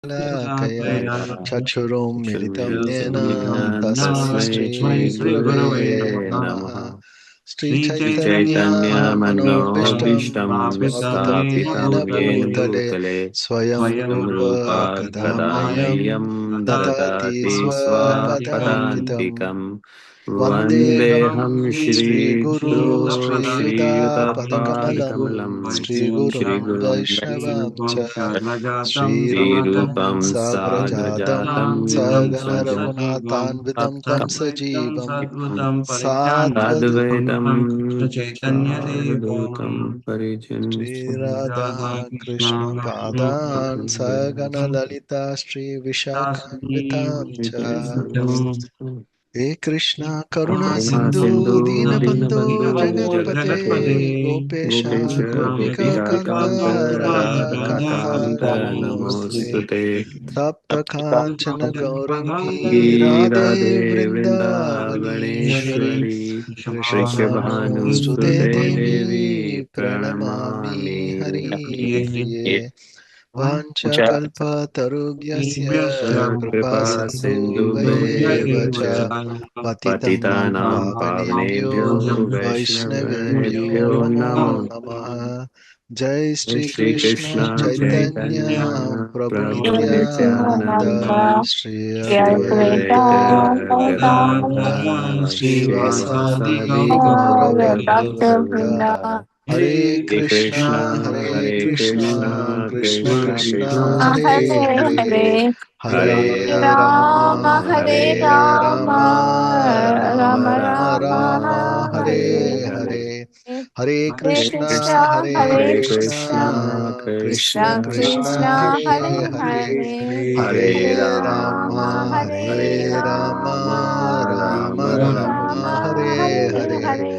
कया चक्षुरुं मिलितं येन तस्मै Tasmai श्रीगुरवे Gurave नमः। Namaha. Sri Sri Chaitanya Chaitanya मनोभीष्टं Manobhishtam स्थापितं Vistapitam येन Yen भूतले Bhutale स्वयं Swayam रूप Rupa कदा मह्यं Kadamyam ददाति Dadati स्वपदान्तिकम्। Swapadantikam वन्देऽहं Vandeham Shri श्रीगुरु Guru Shri श्रीयुतापदकमलं Yudapad श्रीगुरुं Shri Guru वैष्णवां च Shri श्रीरूपं Rupam साग्रजातं Sagrajatam सहगण रघुनाथान्वितं तं सजीवं Advaitam साद्वैतं Sadvaitam श्रीराधा कृष्ण पादान् सहगण ललिता श्रीविशाखान्वितां च Parijam हे कृष्णा करुणा Karuna Sindhu Sindhu Deenbandhu Dinabandhu जगत्पते Jagatpate गोपेश Gopesha गोपिका Kant Gopika Radha Kanta Kant Radha नमोस्तुते Namostute तप्त कांचन Gaurangi Ki Radhe Radhe Vrindavaneshwari Vrindavaneshwari वृषभानुसुते Vrishabhanusude देवी Devi प्रणमामि Pranamami हरिप्रिये वाञ्छाकल्पतरुभ्यस्य कृपा Kripa Sindhu सिन्धुभ्येव च पतितानां Patitanam पावनेभ्यो Pavnebhyo वैष्णवेभ्यो Vaishnavebhyo नमो Namo नमः। जय Jai Shri Shri Krishna Krishna चैतन्य Chaitanya प्रभु Prabhu Nityanand Nityananda Shri Shri अद्वैत Advaita Gadadhar Gadadhara श्रीवासादि Srivasadi गौरभक्तवृंद Gaura हरे Hare Krishna Krishna, Hare Krishna Krishna, Krishna Krishna Krishna Krishna, हरे Hare हरे Hare, हरे Hare Ram Rama, हरे Hare Ram Rama, Ram Rama Ram Rama, हरे Hare हरे Hare. हरे Hare Krishna Krishna, Hare Krishna Krishna, Krishna Krishna Krishna Krishna, Hare Hare Hare हरे Hare Ram Rama, Hare हरे Ram Rama, Ram Rama Ram Rama, हरे Hare हरे Hare.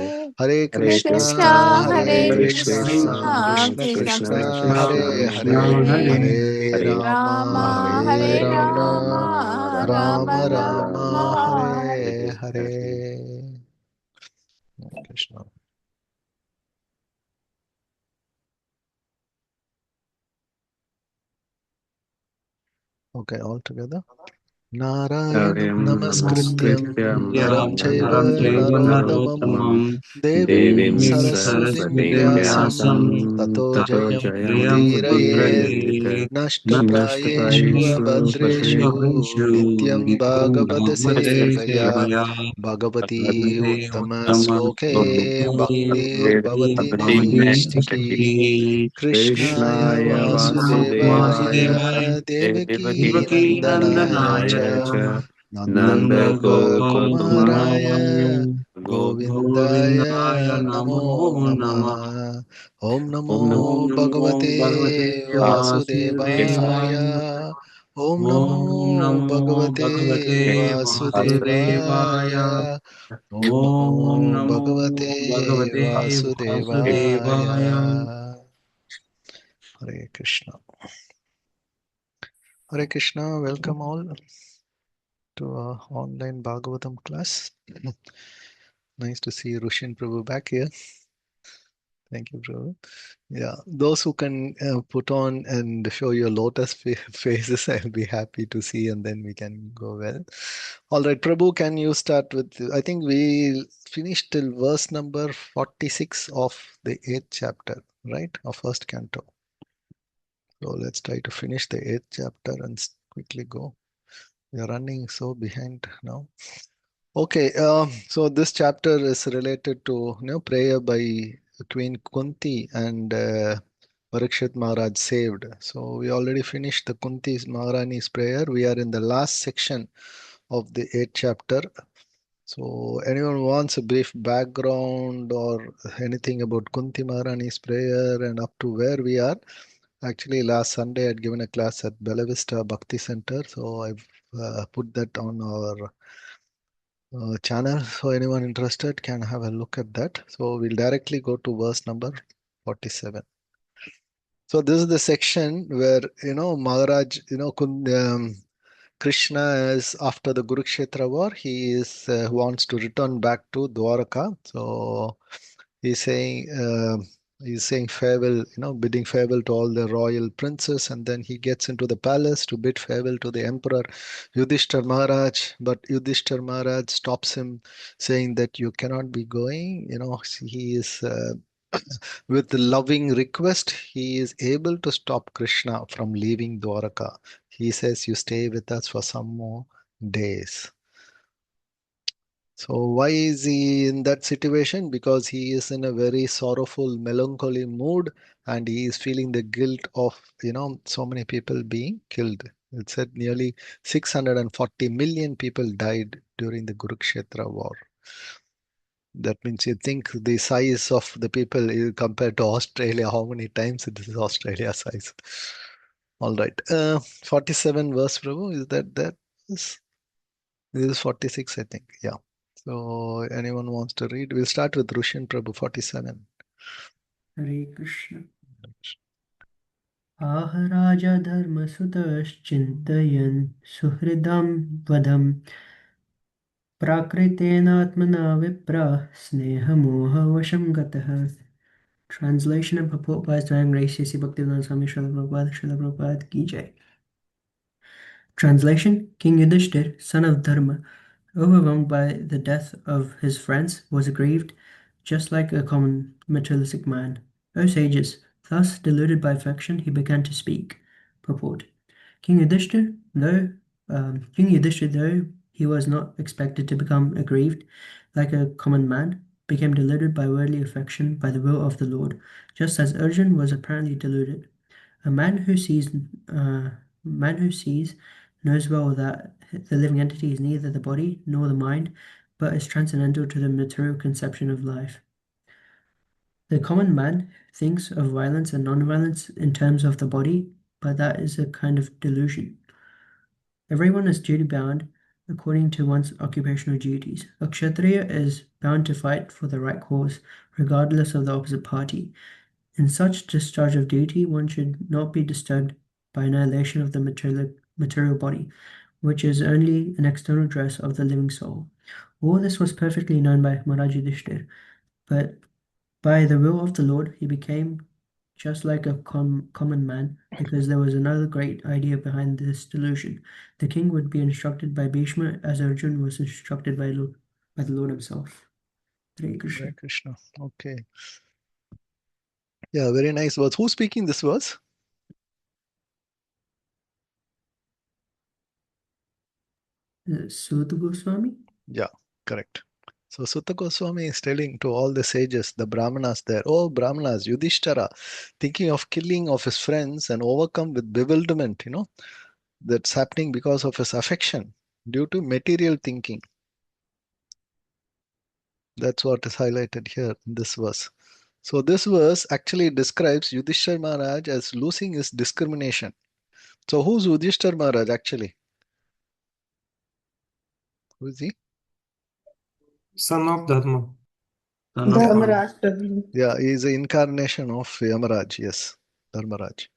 हरे Hare Krishna Krishna, हरे Hare Krishna Krishna, Krishna Krishna Krishna हरे Krishna, हरे Hare हरे Hare, Hare हरे Hare Ram Rama, Ram Rama Ram Rama, हरे Hare हरे Hare. Krishna. Okay, all together. नारायणं Naryam नमस्कृत्यं Namaskrityam नरं चैव Naram Chaiva नरोत्तमं Narottamam देवीं Devim सरस्वतीं Saraswatim व्यासं Vyasam ततो Tato जयं Jayam उदीरयेत् Udirayanit नष्टप्रायेषु Nashtapraishva अभद्रेषु नित्यं भागवतसेवया भगवती उत्तमश्लोके भक्तिर्भवति नैष्ठिकी कृष्णाय Krishnaya वासुदेवाय Vasudevaya देवकी Devaki नन्दनाय च Nandanaya Cha Nanda नन्दगोपकुमाराय Gopakumara गोविन्दाय नमो नमः। ॐ नमो Om Namo भगवते वासुदेवाय Vasudevaya ॐ नमो भगवते वासुदेवाय ॐ नमो भगवते वासुदेवाय। Hare Krishna. Hare Krishna, welcome all to our online Bhagavatam class. Nice to see Rushin Prabhu back here. Thank you, Prabhu. Yeah, those who can put on and show your lotus faces, I'll be happy to see, and then we can go well. All right, Prabhu, can you start with? I think we finished till verse number 46 of the 8th chapter, right? Of first canto. So let's try to finish the 8th chapter and quickly go. We are running so behind now. Okay, so this chapter is related to prayer by Queen Kunti and Parikshit Maharaj saved. So we already finished the Kunti Maharani's prayer. We are in the last section of the 8th chapter. So anyone wants a brief background or anything about Kunti Maharani's prayer and up to where we are? Actually, last Sunday I'd given a class at Bella Vista Bhakti Center, so I've put that on our channel. So anyone interested can have a look at that. So we'll directly go to verse number 47. So this is the section where Maharaj, Krishna is after the Kuruksetra war. He is wants to return back to Dwaraka. So he's saying. He's saying farewell, bidding farewell to all the royal princes, and then he gets into the palace to bid farewell to the emperor Yudhisthira Maharaj. But Yudhisthira Maharaj stops him, saying that you cannot be going. He is with the loving request, he is able to stop Krishna from leaving Dwaraka. He says, "You stay with us for some more days." So why is he in that situation? Because he is in a very sorrowful, melancholy mood, and he is feeling the guilt of, so many people being killed. It said nearly 640 million people died during the Kuruksetra war. That means you think the size of the people compared to Australia, how many times it is Australia size. All right. 47 verse, Prabhu, is that? Is, this is 46, I think. Yeah. So anyone wants to read? We'll start with Rushin Prabhu, 47. Hare Krishna. आह राजा धर्मसुतश्चिन्तयन् सुहृदं वधं प्राकृतेनात्मना विप्रः स्नेहमोहवशं गतः. Translation and purport by His Divine Grace C.C. Bhaktivedanta Swami Srila Prabhupada Ki Jai. Translation: King Yudhishthir, son of Dharma, overwhelmed by the death of his friends, was aggrieved, just like a common materialistic man. O sages, thus deluded by affection, he began to speak. Purport: King Yudhishthir, though he was not expected to become aggrieved like a common man, became deluded by worldly affection by the will of the Lord, just as Arjun was apparently deluded. A man who sees knows well that the living entity is neither the body nor the mind, but is transcendental to the material conception of life. The common man thinks of violence and non-violence in terms of the body, but that is a kind of delusion. Everyone is duty-bound according to one's occupational duties. A Kṣatriya is bound to fight for the right cause, regardless of the opposite party. In such discharge of duty, one should not be disturbed by annihilation of the material body, which is only an external dress of the living soul. All this was perfectly known by Maharaj Yudhisthira, but by the will of the Lord, he became just like a common man, because there was another great idea behind this delusion. The king would be instructed by Bhishma as Arjun was instructed by the Lord himself. Hare Krishna. Hare Krishna. Okay. Yeah, very nice words. Who's speaking this verse? Suta Goswami? Yeah, correct. So Sutta Goswami is telling to all the sages, the Brahmanas there, oh Brahmanas, Yudhishthira, thinking of killing of his friends and overcome with bewilderment, that's happening because of his affection due to material thinking. That's what is highlighted here in this verse. So this verse actually describes Yudhishthira Maharaj as losing his discrimination. So who's Yudhishthira Maharaj actually? Who is he? Son of Dharma. Son of Dharmaraj Prabhu. Yeah, he is the incarnation of Yamaraj, yes, Dharmaraj.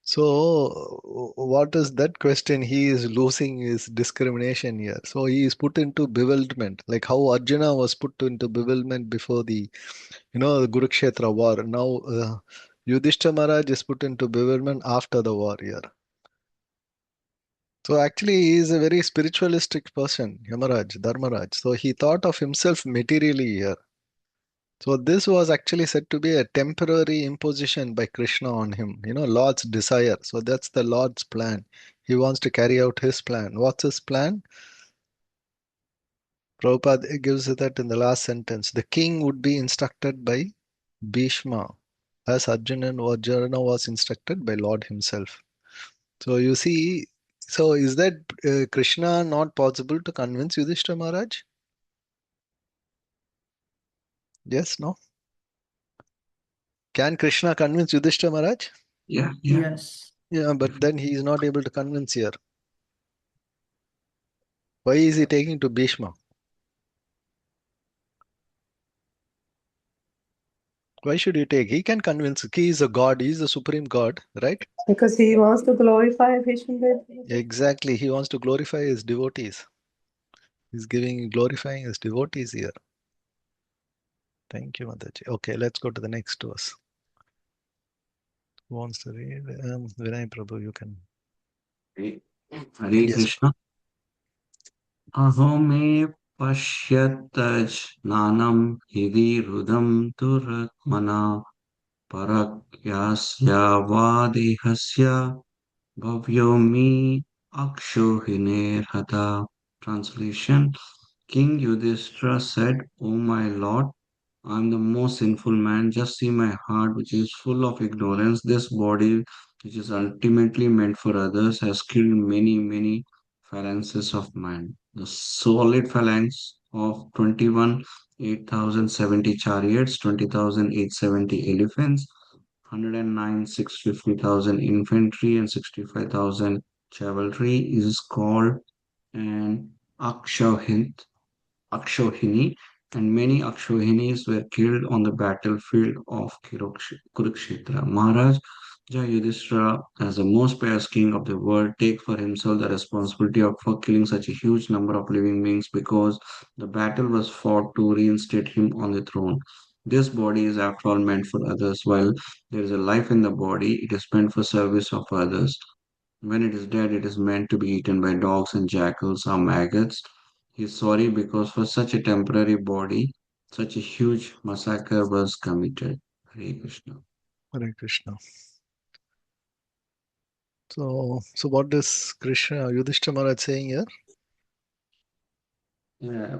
So what is that question? He is losing his discrimination here. So he is put into bewilderment, like how Arjuna was put into bewilderment before the Kurukshetra war. Now Yudhishthira Maharaj is put into bewilderment after the war here. So actually he is a very spiritualistic person, Yamaraj, Dharmaraj. So he thought of himself materially here. So this was actually said to be a temporary imposition by Krishna on him, Lord's desire. So that's the Lord's plan. He wants to carry out his plan. What's his plan? Prabhupada gives that in the last sentence. The king would be instructed by Bhishma, as Arjuna was instructed by Lord himself. So you see, so is that Krishna not possible to convince Yudhishthira Maharaj? Yes, no? Can Krishna convince Yudhishthira Maharaj? Yeah. Yes. Yeah, but then he is not able to convince here. Why is he taking to Bhishma? Why should he take? He can convince. He is a god. He is the supreme god, right? Because he wants to glorify Bhishmadeva. Exactly. He wants to glorify his devotees. He's glorifying his devotees here. Thank you, Mataji. Okay, let's go to the next verse. wants to read? Vinay Prabhu, you can. Hare Yes. Krishna. Aho me pashyattaj nanam hidi rudam duratmana parakyasya vadihasya bhavyomi akshohine hata. Translation. King Yudhisthira said, O my Lord, I am the most sinful man. Just see my heart, which is full of ignorance. This body, which is ultimately meant for others, has killed many, many phalanxes of man. The solid phalanx of 21 8,070 chariots, 20,870 elephants, 109 650,000 infantry, and 65,000 cavalry is called an aksauhini, and many aksauhinis were killed on the battlefield of Kuruksetra. Maharaj Yudhisthira, as the most pious king of the world, take for himself the responsibility of for killing such a huge number of living beings because the battle was fought to reinstate him on the throne. This body is after all meant for others. While there is a life in the body, it is meant for service of others. When it is dead, it is meant to be eaten by dogs and jackals or maggots. He is sorry because for such a temporary body, such a huge massacre was committed. Hare Krishna. Hare Krishna. So what is Krishna, Yudhishthira Maharaj saying here? Uh,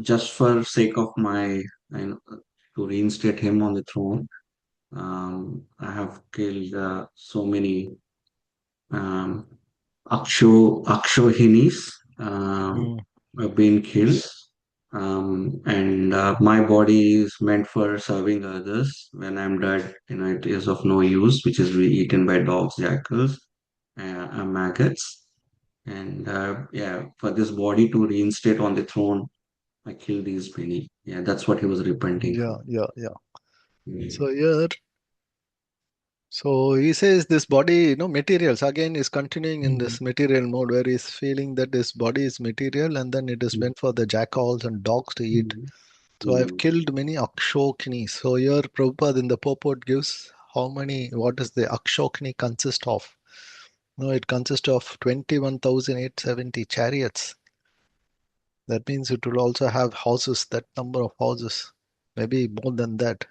just for sake of my, to reinstate him on the throne, I have killed so many um, aksauhinis Hmm. have been killed. And my body is meant for serving others. When I'm dead, it is of no use, which is be eaten by dogs, jackals, and maggots. And yeah, for this body to reinstate on the throne, I killed these many. Yeah, that's what he was repenting Yeah, for. yeah, yeah. Mm. So here, so he says this body, materials again is continuing in this material mode where he's feeling that this body is material and then it is meant for the jackals and dogs to eat. Mm. So I've Mm. killed many akshokinis. So here Prabhupada in the purport gives what does the akshokini consist of? No, it consists of 21,870 chariots. That means it will also have houses, that number of houses, maybe more than that.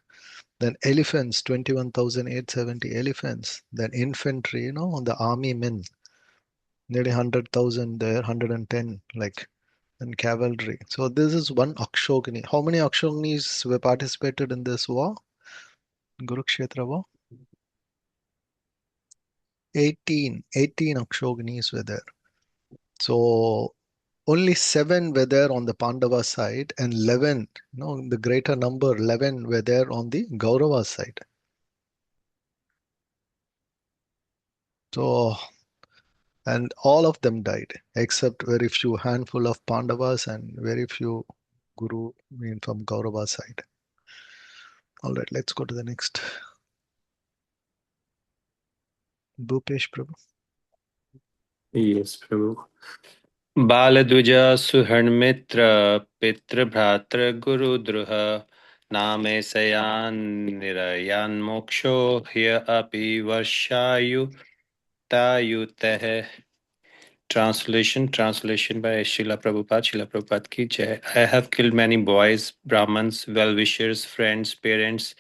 Then elephants, 21,870 elephants. Then infantry, the army men, nearly 100,000 there, 110, like, and cavalry. So this is one Akshogini. How many Akshoginis were participated in this war? Kurukshetra war? 18 Akshoginis were there. So only 7 were there on the Pandava side and 11, the greater number, 11 were there on the Gaurava side. So, and all of them died except very few handful of Pandavas and very few Guru, from Gaurava side. All right, let's go to the next. Bhupesh Prabhu. Yes, Prabhu. बालद्विज सुहृन्मित्र पितृभ्रातृ गुरुद्रुह नामे सयान् निरयान्मोक्षो ह्य अपि वर्षायुतायुतः. Translation by Srila Prabhupada. Srila Prabhupada ki jai. I have killed many boys, Brahmins, well-wishers, friends, parents,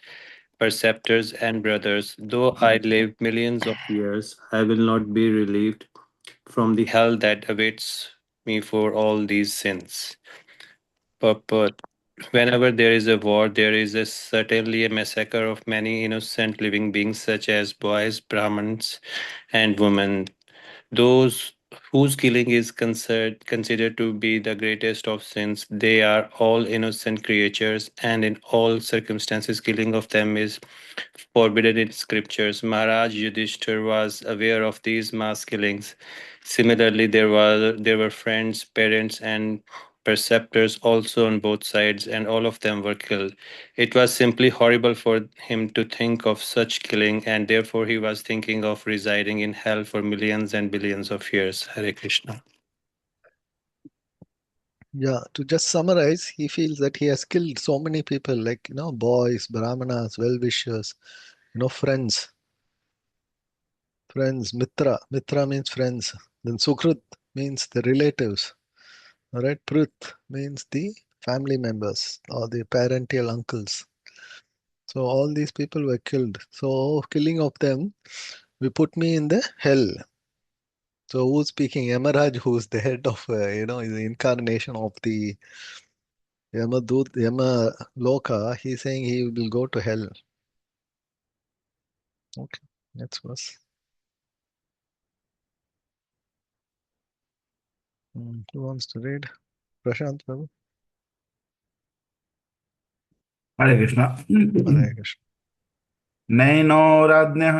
preceptors, and brothers. Though I live millions of years, I will not be relieved from the hell that awaits me for all these sins. Purport. Whenever there is a war, there is certainly a massacre of many innocent living beings, such as boys, Brahmins, and women. Those whose killing is considered to be the greatest of sins, they are all innocent creatures, and in all circumstances, killing of them is forbidden in scriptures. Maharaj Yudhisthira was aware of these mass killings. Similarly, there were friends, parents, and preceptors also on both sides, and all of them were killed. It was simply horrible for him to think of such killing, and therefore he was thinking of residing in hell for millions and billions of years. Hare Krishna. Yeah, to just summarize, he feels that he has killed so many people, like, boys, Brahmanas, well-wishers, friends. Friends, Mitra. Mitra means friends. Then Sukrut means the relatives. Alright, Prut means the family members or the parental uncles. So all these people were killed. So killing of them, we put me in the hell. So who's speaking? Yamaraj, who's the head of, the incarnation of the Yamadut, Yamaloka, he's saying he will go to hell. Okay, next verse. Who wants to read? Prashant, Prabhu? Hare Krishna. Hare Krishna. नैनोराज्ञः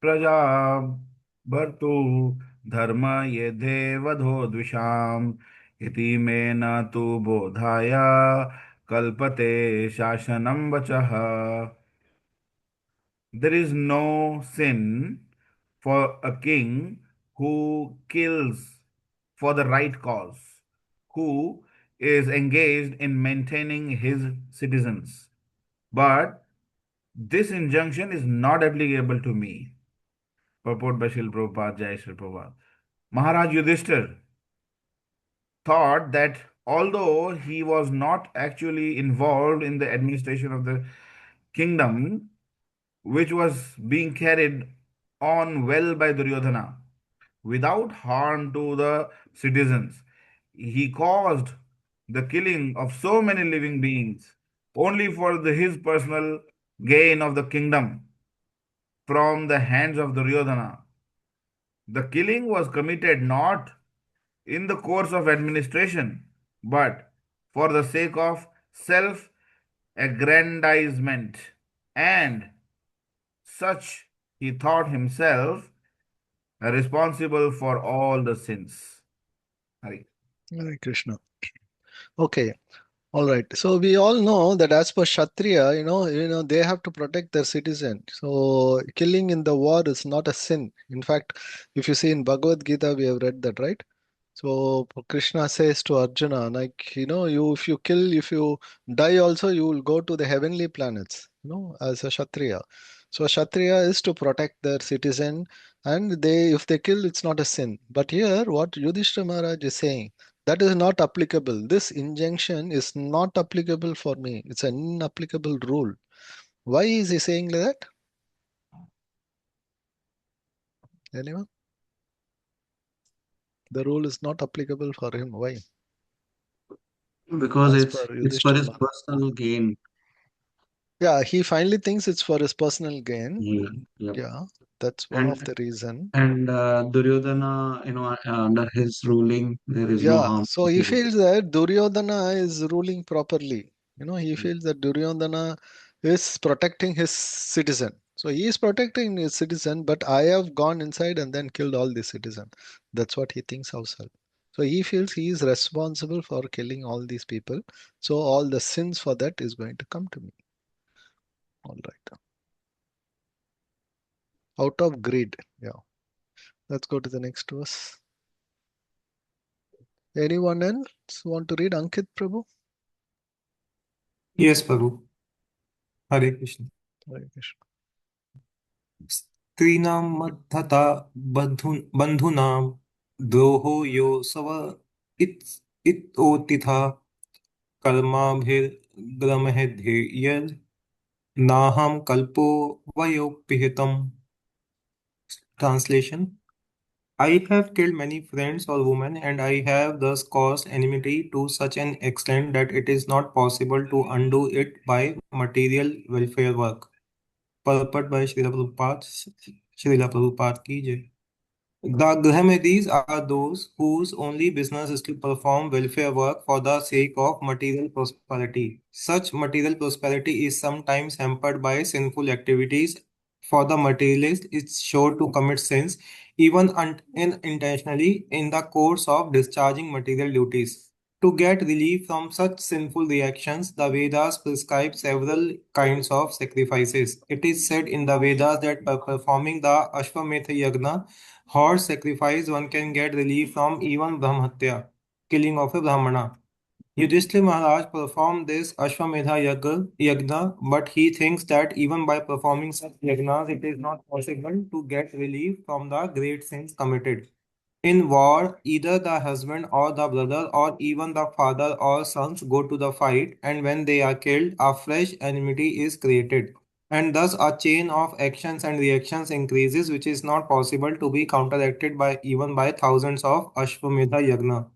प्रजा भर्तु धर्म यद्धे वधो द्विषाम् इति मे न तु बोधाय कल्पते शासनं वचः. There is no sin for a king who kills for the right cause, who is engaged in maintaining his citizens. But this injunction is not applicable to me. Purport by Srila Prabhupada, Jai Srila Prabhupada. Maharaj Yudhisthira thought that although he was not actually involved in the administration of the kingdom, which was being carried on well by Duryodhna, without harm to the citizens, he caused the killing of so many living beings only for his personal gain of the kingdom from the hands of Duryodhana. The killing was committed not in the course of administration, but for the sake of self aggrandizement, and such he thought himself responsible for all the sins. Hari. Hare Krishna. Okay. All right. So we all know that as per Kshatriya, they have to protect their citizen. So killing in the war is not a sin. In fact, if you see in Bhagavad Gita, we have read that, right? So Krishna says to Arjuna, like, if you kill, if you die also, you will go to the heavenly planets, as a Kshatriya. So Kshatriya is to protect their citizen, and if they kill, it's not a sin. But here, what Yudhishthira Maharaj is saying, that is not applicable. This injunction is not applicable for me. It's an inapplicable rule. Why is he saying like that? Anyone? The rule is not applicable for him. Why? Because As it's per it's for Yudhishthira his Maharaj. personal gain. Yeah, he finally thinks it's for his personal gain. Yeah, yep. Yeah, that's one of And the reason. Duryodhana, under his ruling, there is no Yeah, harm so to he him. feels that Duryodhana is ruling properly. He feels that Duryodhana is protecting his citizen. So he is protecting his citizen, but I have gone inside and then killed all the citizen. That's what he thinks himself. So he feels he is responsible for killing all these people. So all the sins for that is going to come to me. All right. Out of greed. Yeah. Let's go to the next verse. Anyone else want to read Ankit Prabhu? Yes, Prabhu. Hare Krishna. Hare Krishna. स्त्रीणां मद्धता बन्धूनां द्रोहो यो सव इतोतिथा कर्माभिर्ग्रमः नाहं कल्पो वयोपिहितम्. Translation: I have killed many friends or women, and I have thus caused enmity to such an extent that it is not possible to undo it by material welfare work. Purport by Srila Prabhupada ki jai. The Grahamatis are those whose only business is to perform welfare work for the sake of material prosperity. Such material prosperity is sometimes hampered by sinful activities. For the materialist, it's sure to commit sins, even unintentionally, in the course of discharging material duties. To get relief from such sinful reactions, the Vedas prescribe several kinds of sacrifices. It is said in the Vedas that by performing the Ashwamedha Yagna, horse sacrifice, one can get relief from even Brahmatya, killing of a Brahmana. Yudhisthira Maharaj performed this Ashwamedha yagna, but he thinks that even by performing such yagnas, it is not possible to get relief from the great sins committed. In war, either the husband or the brother or even the father or sons go to the fight, and when they are killed, a fresh enmity is created. And thus a chain of actions and reactions increases, which is not possible to be counteracted by even by thousands of Ashwamedha yagna.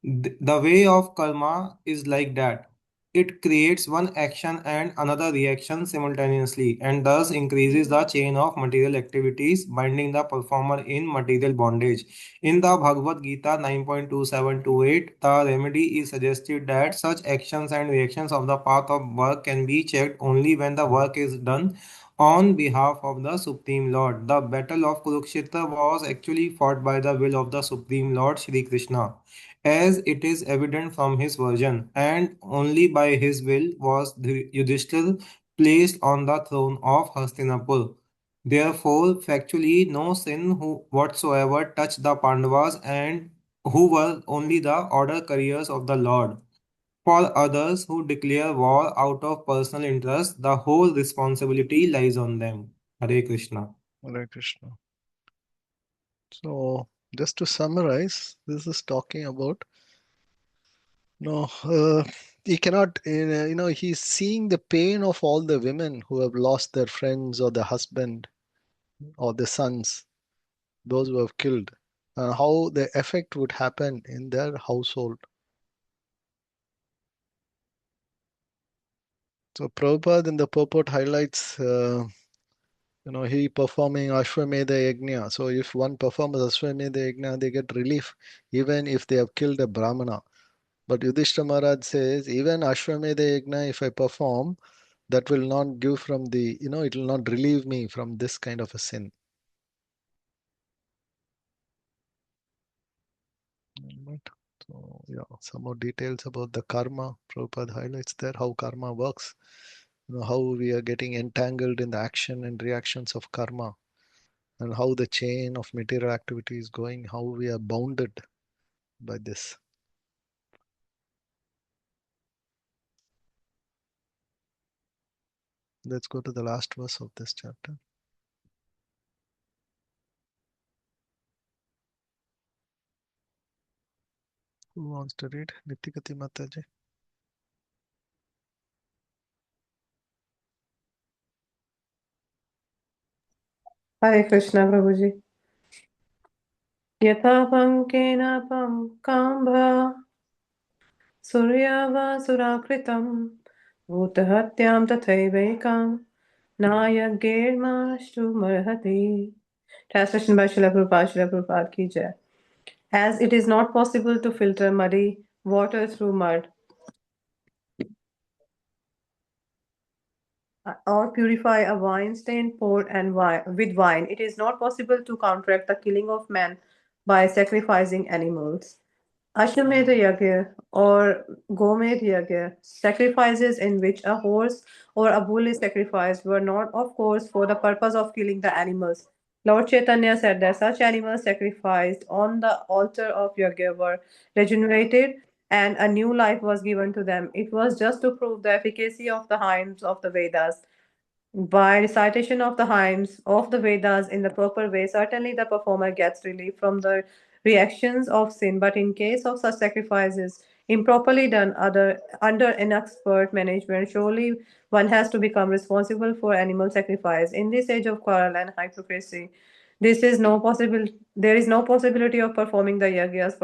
The way of karma is like that. It creates one action and another reaction simultaneously, and thus increases the chain of material activities, binding the performer in material bondage. In the Bhagavad Gita 9.2728, the remedy is suggested that such actions and reactions of the path of work can be checked only when the work is done on behalf of the Supreme Lord. The battle of Kuruksetra was actually fought by the will of the Supreme Lord Shri Krishna, as it is evident from his version, and only by his will was the Yudhishthira placed on the throne of Hastinapur. Therefore, factually, no sin whatsoever touched the Pandavas, and who were only the order carriers of the Lord. For others who declare war out of personal interest, the whole responsibility lies on them. Hare Krishna. Hare Krishna. So, just to summarize, this is talking about no, he cannot, he's seeing the pain of all the women who have lost their friends or their husband or their sons, those who have killed, and how the effect would happen in their household. So Prabhupada in the purport highlights, he performing Ashwamedha Yajna. So if one performs Ashwamedha Yajna, they get relief even if they have killed a Brahmana. But Yudhishthira Maharaj says, even Ashwamedha Yajna, if I perform, that will not give from the, it will not relieve me from this kind of a sin. Right. So, yeah, some more details about the karma. Prabhupada highlights there how karma works, how we are getting entangled in the action and reactions of karma, and how the chain of material activity is going, how we are bounded by this. Let's go to the last verse of this chapter. Who wants to read? Nitikati Mataji. Hare Krishna, Prabhuji. Yatha pankena pam kambha suryava surakritam bhutahatyam tathaivekam nayagirmashtu marhati. Translation by Srila Prabhupada, Srila Prabhupada ki jai. As it is not possible to filter muddy water through mud, or purify a wine-stained pot and with wine, it is not possible to counteract the killing of man by sacrificing animals. Ashwamedha Yagya or Gomedh Yagya, sacrifices in which a horse or a bull is sacrificed, were not, of course, for the purpose of killing the animals. Lord Chaitanya said that such animals sacrificed on the altar of Yagya were regenerated and a new life was given to them. It was just to prove the efficacy of the hymns of the Vedas. By recitation of the hymns of the Vedas in the proper way, certainly the performer gets relief from the reactions of sin. But in case of such sacrifices improperly done under inexpert management, surely one has to become responsible for animal sacrifice. In this age of quarrel and hypocrisy, this is no possible. There is no possibility of performing the yagyas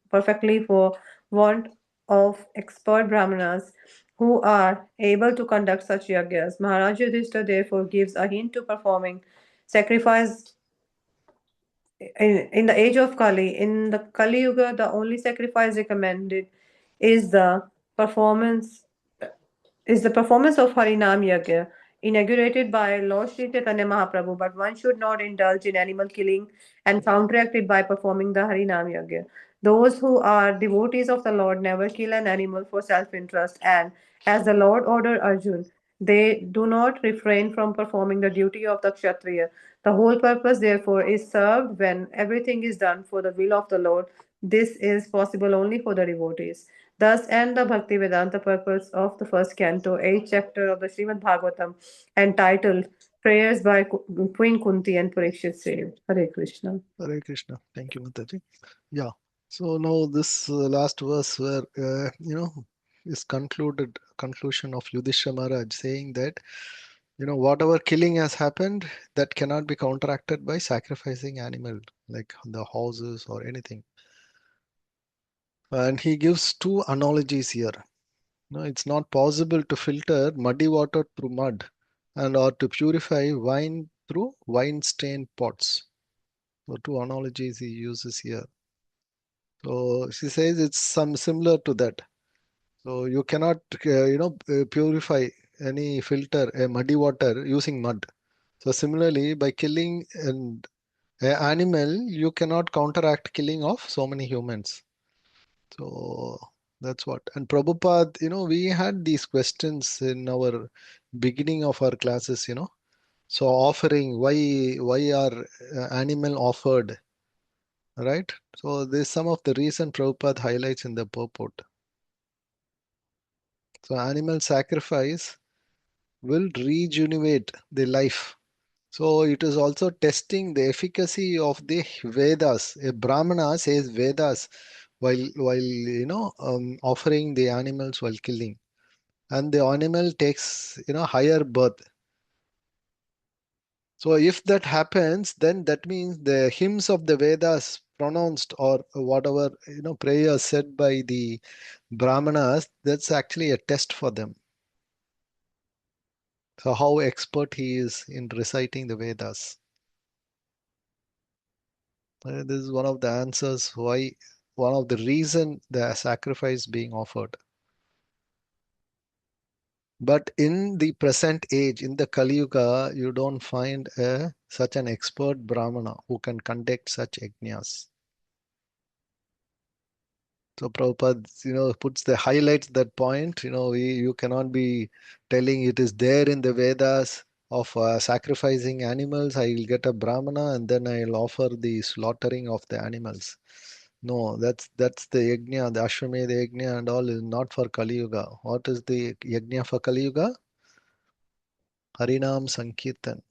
perfectly for want of expert brahmanas who are able to conduct such yagyas. Maharaj Yudhisthira therefore gives a hint to performing sacrifice in the age of Kali. In the Kali Yuga, the only sacrifice recommended is the performance performance of Harinam Yagya, inaugurated by Lord Sri Chaitanya Mahaprabhu, but one should not indulge in animal killing and counteract it by performing the Harinam Yagya. Those who are devotees of the Lord never kill an animal for self-interest, and as the Lord ordered Arjun, they do not refrain from performing the duty of the Kshatriya. The whole purpose, therefore, is served when everything is done for the will of the Lord. This is possible only for the devotees. Thus end the Bhakti Vedanta purpose of the first canto, 8th chapter of the Srimad Bhagavatam, entitled Prayers by Queen Kunti and Parikshit saved. Hare Krishna. Hare Krishna. Thank you, Mataji. Yeah. So now this last verse where is conclusion of Yudhisthira Maharaj saying that whatever killing has happened, that cannot be counteracted by sacrificing animal like the horses or anything. And he gives two analogies here. It's not possible to filter muddy water through mud and or to purify wine through wine-stained pots. So two analogies he uses here. So she says it's some similar to that. So you cannot, purify any filter a muddy water using mud. So similarly, by killing an animal, you cannot counteract killing of so many humans. So that's what. And Prabhupada, we had these questions in our beginning of our classes. So offering, why are animal offered, right? So there's some of the reason Prabhupada highlights in the purport. So animal sacrifice will regenerate the life. So it is also testing the efficacy of the Vedas. A Brahmana says Vedas while offering the animals while killing, and the animal takes higher birth. So if that happens, then that means the hymns of the Vedas pronounced or whatever prayers said by the Brahmanas, that's actually a test for them. So how expert he is in reciting the Vedas. This is one of the answers why, one of the reason the sacrifice being offered. But in the present age, in the Kali Yuga, you don't find such an expert Brahmana who can conduct such yajnas. So Prabhupada, puts the highlights that point. You cannot be telling it is there in the Vedas of sacrificing animals. I will get a Brahmana and then I will offer the slaughtering of the animals. No, that's the yajna, the Ashwamedha yajna and all is not for Kali Yuga. What is the yajna for Kali Yuga? Harinam Sankirtan.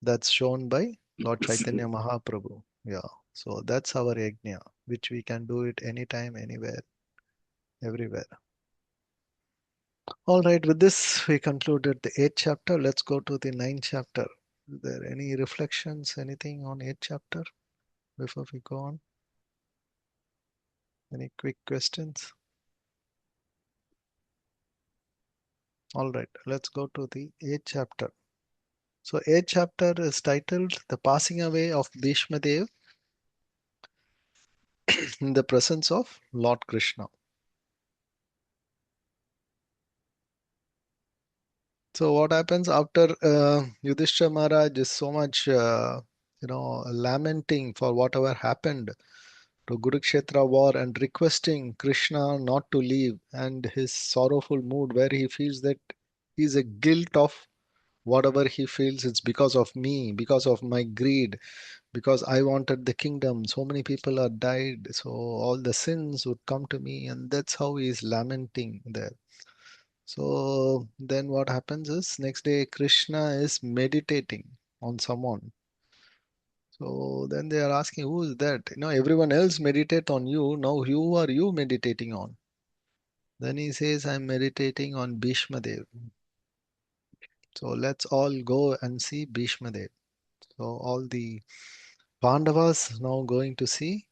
That's shown by Lord Chaitanya Mahaprabhu. Yeah. So that's our yajna, which we can do it anytime, anywhere, everywhere. All right, with this, we concluded the 8th chapter. Let's go to the 9th chapter. Is there any reflections, anything on 8th chapter before we go on? Any quick questions? All right, let's go to the 8th chapter. So 8th chapter is titled The Passing Away of Bhishmadeva in the Presence of Lord Krishna. So what happens after Yudhishthira Maharaj is so much, lamenting for whatever happened to Kuruksetra war and requesting Krishna not to leave, and his sorrowful mood where he feels that he's a guilt of whatever he feels it's because of me, because of my greed, because I wanted the kingdom. So many people are died, so all the sins would come to me, and that's how he is lamenting there. So then what happens is next day Krishna is meditating on someone. So then they are asking, who is that? Everyone else meditate on you. Now who are you meditating on? Then he says, I'm meditating on Bhishmadeva. So let's all go and see Bhishmadeva. So all the Pandavas now going to see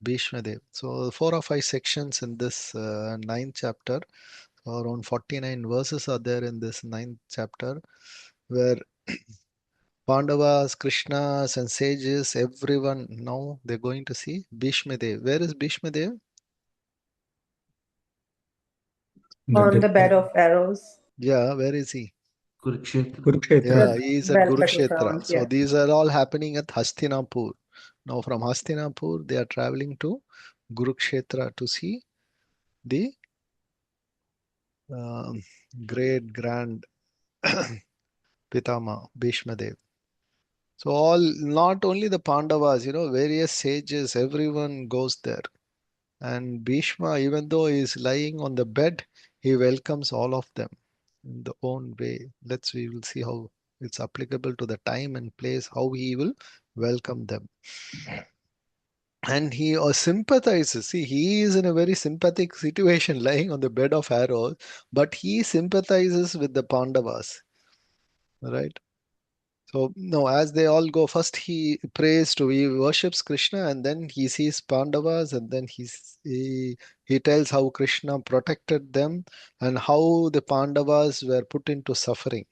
Bhishmadeva. So 4 or 5 sections in this 9th chapter. So around 49 verses are there in this 9th chapter, where Pandavas, Krishnas, and sages, everyone now they're going to see Bhishmadeva. Where is Bhishmadeva? On the bed of arrows. Yeah, where is he? Kurukshetra. Yeah, The he is at well settled Kurukshetra. ground, So yeah. these are all happening at Hastinapur. Now from Hastinapur, they are traveling to Kurukshetra to see the um, great grand Pitama Bhishmadev. So all, not only the Pandavas, various sages, everyone goes there. And Bhishma, even though he is lying on the bed, he welcomes all of them in the own way. We will see how it's applicable to the time and place, how he will welcome them. And he sympathizes. See, he is in a very sympathetic situation, lying on the bed of arrows, but he sympathizes with the Pandavas, right? So, no, as they all go, first he worships Krishna, and then he sees Pandavas, and then he tells how Krishna protected them and how the Pandavas were put into suffering.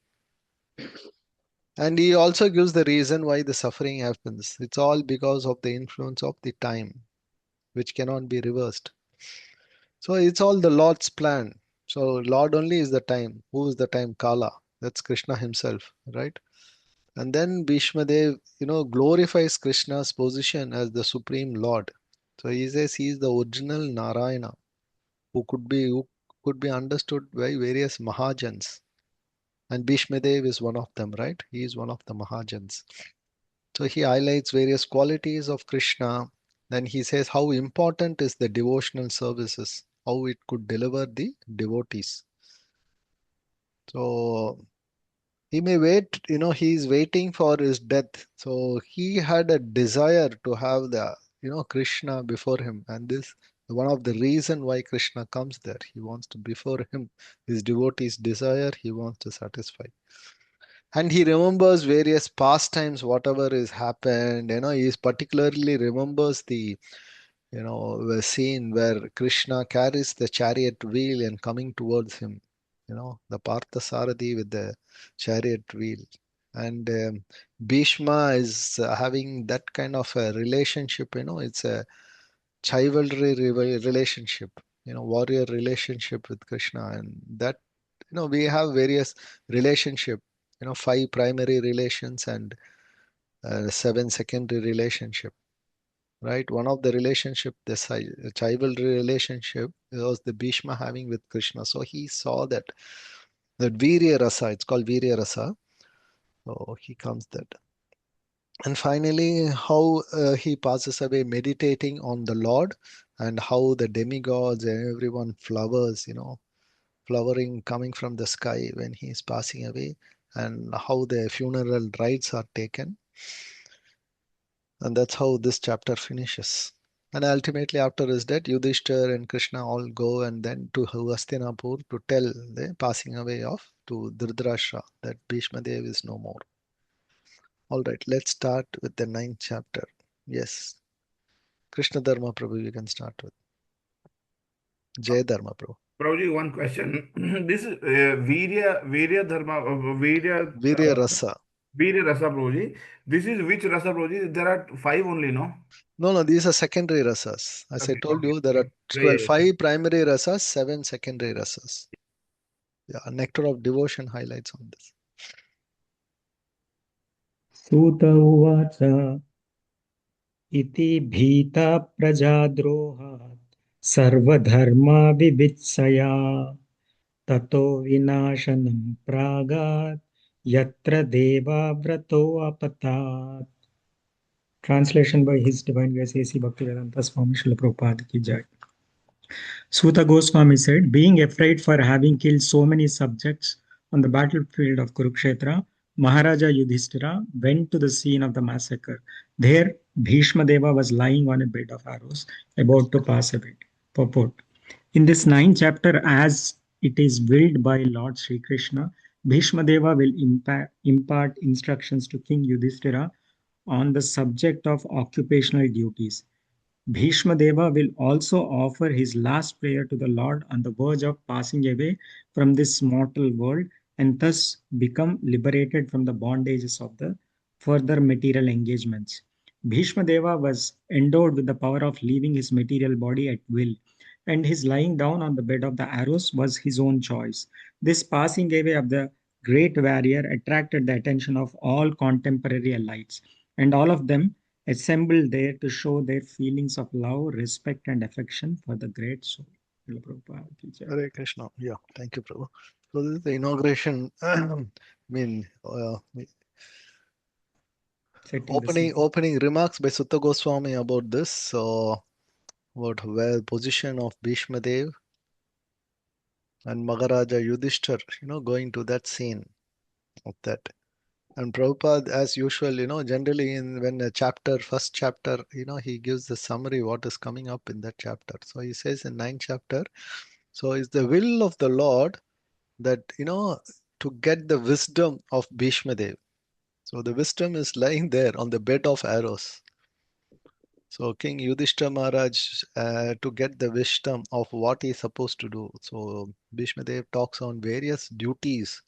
And he also gives the reason why the suffering happens. It's all because of the influence of the time, which cannot be reversed. So it's all the Lord's plan. So Lord only is the time. Who is the time? Kala. That's Krishna himself, right? And then Bhishmadev, glorifies Krishna's position as the Supreme Lord. So he says he is the original Narayana who could be understood by various Mahajans. And Bhishmadev is one of them, right? He is one of the Mahajans. So he highlights various qualities of Krishna. Then he says how important is the devotional services, how it could deliver the devotees. So he may wait, he is waiting for his death. So he had a desire to have the, Krishna before him. And this one of the reason why Krishna comes there. He wants to, before him, his devotee's desire, he wants to satisfy. And he remembers various pastimes, whatever has happened. He particularly remembers the scene where Krishna carries the chariot wheel and coming towards him. The Partha Sarathi with the chariot wheel. And Bhishma is having that kind of a relationship. It's a chivalry relationship. Warrior relationship with Krishna, and that we have various relationship. Five primary relations and seven secondary relationship, right? One of the relationship, the chivalry relationship, was the Bhishma having with Krishna. So he saw that Virya Rasa, it's called Virya Rasa. So he comes that. And finally, how he passes away meditating on the Lord, and how the demigods and everyone flowers, flowering coming from the sky when he is passing away, and how the funeral rites are taken. And that's how this chapter finishes. And ultimately, after his death, Yudhishthira and Krishna all go and then to Hastinapur to tell the passing away of to Dhritarashtra that Bhishmadeva is no more. All right, let's start with the ninth chapter. Yes, Krishna Dharma Prabhu, you can start with. Jai Dharma Prabhu. Prabhuji, one question. This is Virya Dharma, Virya Rasa. Virya Rasa, Prabhuji. This is which Rasa, Prabhuji? There are five only, no? No, these are secondary rasas. As I Okay, told okay. you, there are Yeah, yeah, yeah. 5 primary rasas, 7 secondary rasas. Yeah, nectar of devotion highlights on this. सूत उवाच इति भीता प्रजाद्रोहात् सर्वधर्माविवित्सया ततो विनाशनं प्रागात् यत्र देवाव्रतो अपतात्. Translation by His Divine Grace A.C. Bhaktivedanta Swami Srila Prabhupada ki jai. Suta Goswami said, being afraid for having killed so many subjects on the battlefield of Kuruksetra, Maharaja Yudhisthira went to the scene of the massacre. There, Bhishmadeva was lying on a bed of arrows, about to pass away. Purport. In this ninth chapter, as it is willed by Lord Sri Krishna, Bhishmadeva will impart instructions to King Yudhisthira on the subject of occupational duties. Bhishmadeva will also offer his last prayer to the Lord on the verge of passing away from this mortal world and thus become liberated from the bondages of the further material engagements. Bhishmadeva was endowed with the power of leaving his material body at will, and his lying down on the bed of the arrows was his own choice. This passing away of the great warrior attracted the attention of all contemporary elites, and all of them assembled there to show their feelings of love, respect, and affection for the great soul. Srila Prabhupada ki jai. Hare Krishna. Yeah, thank you, Prabhu. So this is the inauguration. I mean, setting the scene. Opening remarks by Sutta Goswami about this. So, about where position of Bhishmadeva and Maharaja Yudhisthira, going to that scene of that. And Prabhupada, as usual, generally when a chapter, first chapter, he gives the summary what is coming up in that chapter. So he says in ninth chapter, so it's the will of the Lord that, to get the wisdom of Bhishmadeva. So the wisdom is lying there on the bed of arrows. So King Yudhisthira Maharaj, to get the wisdom of what he's supposed to do. So Bhishmadeva talks on various duties,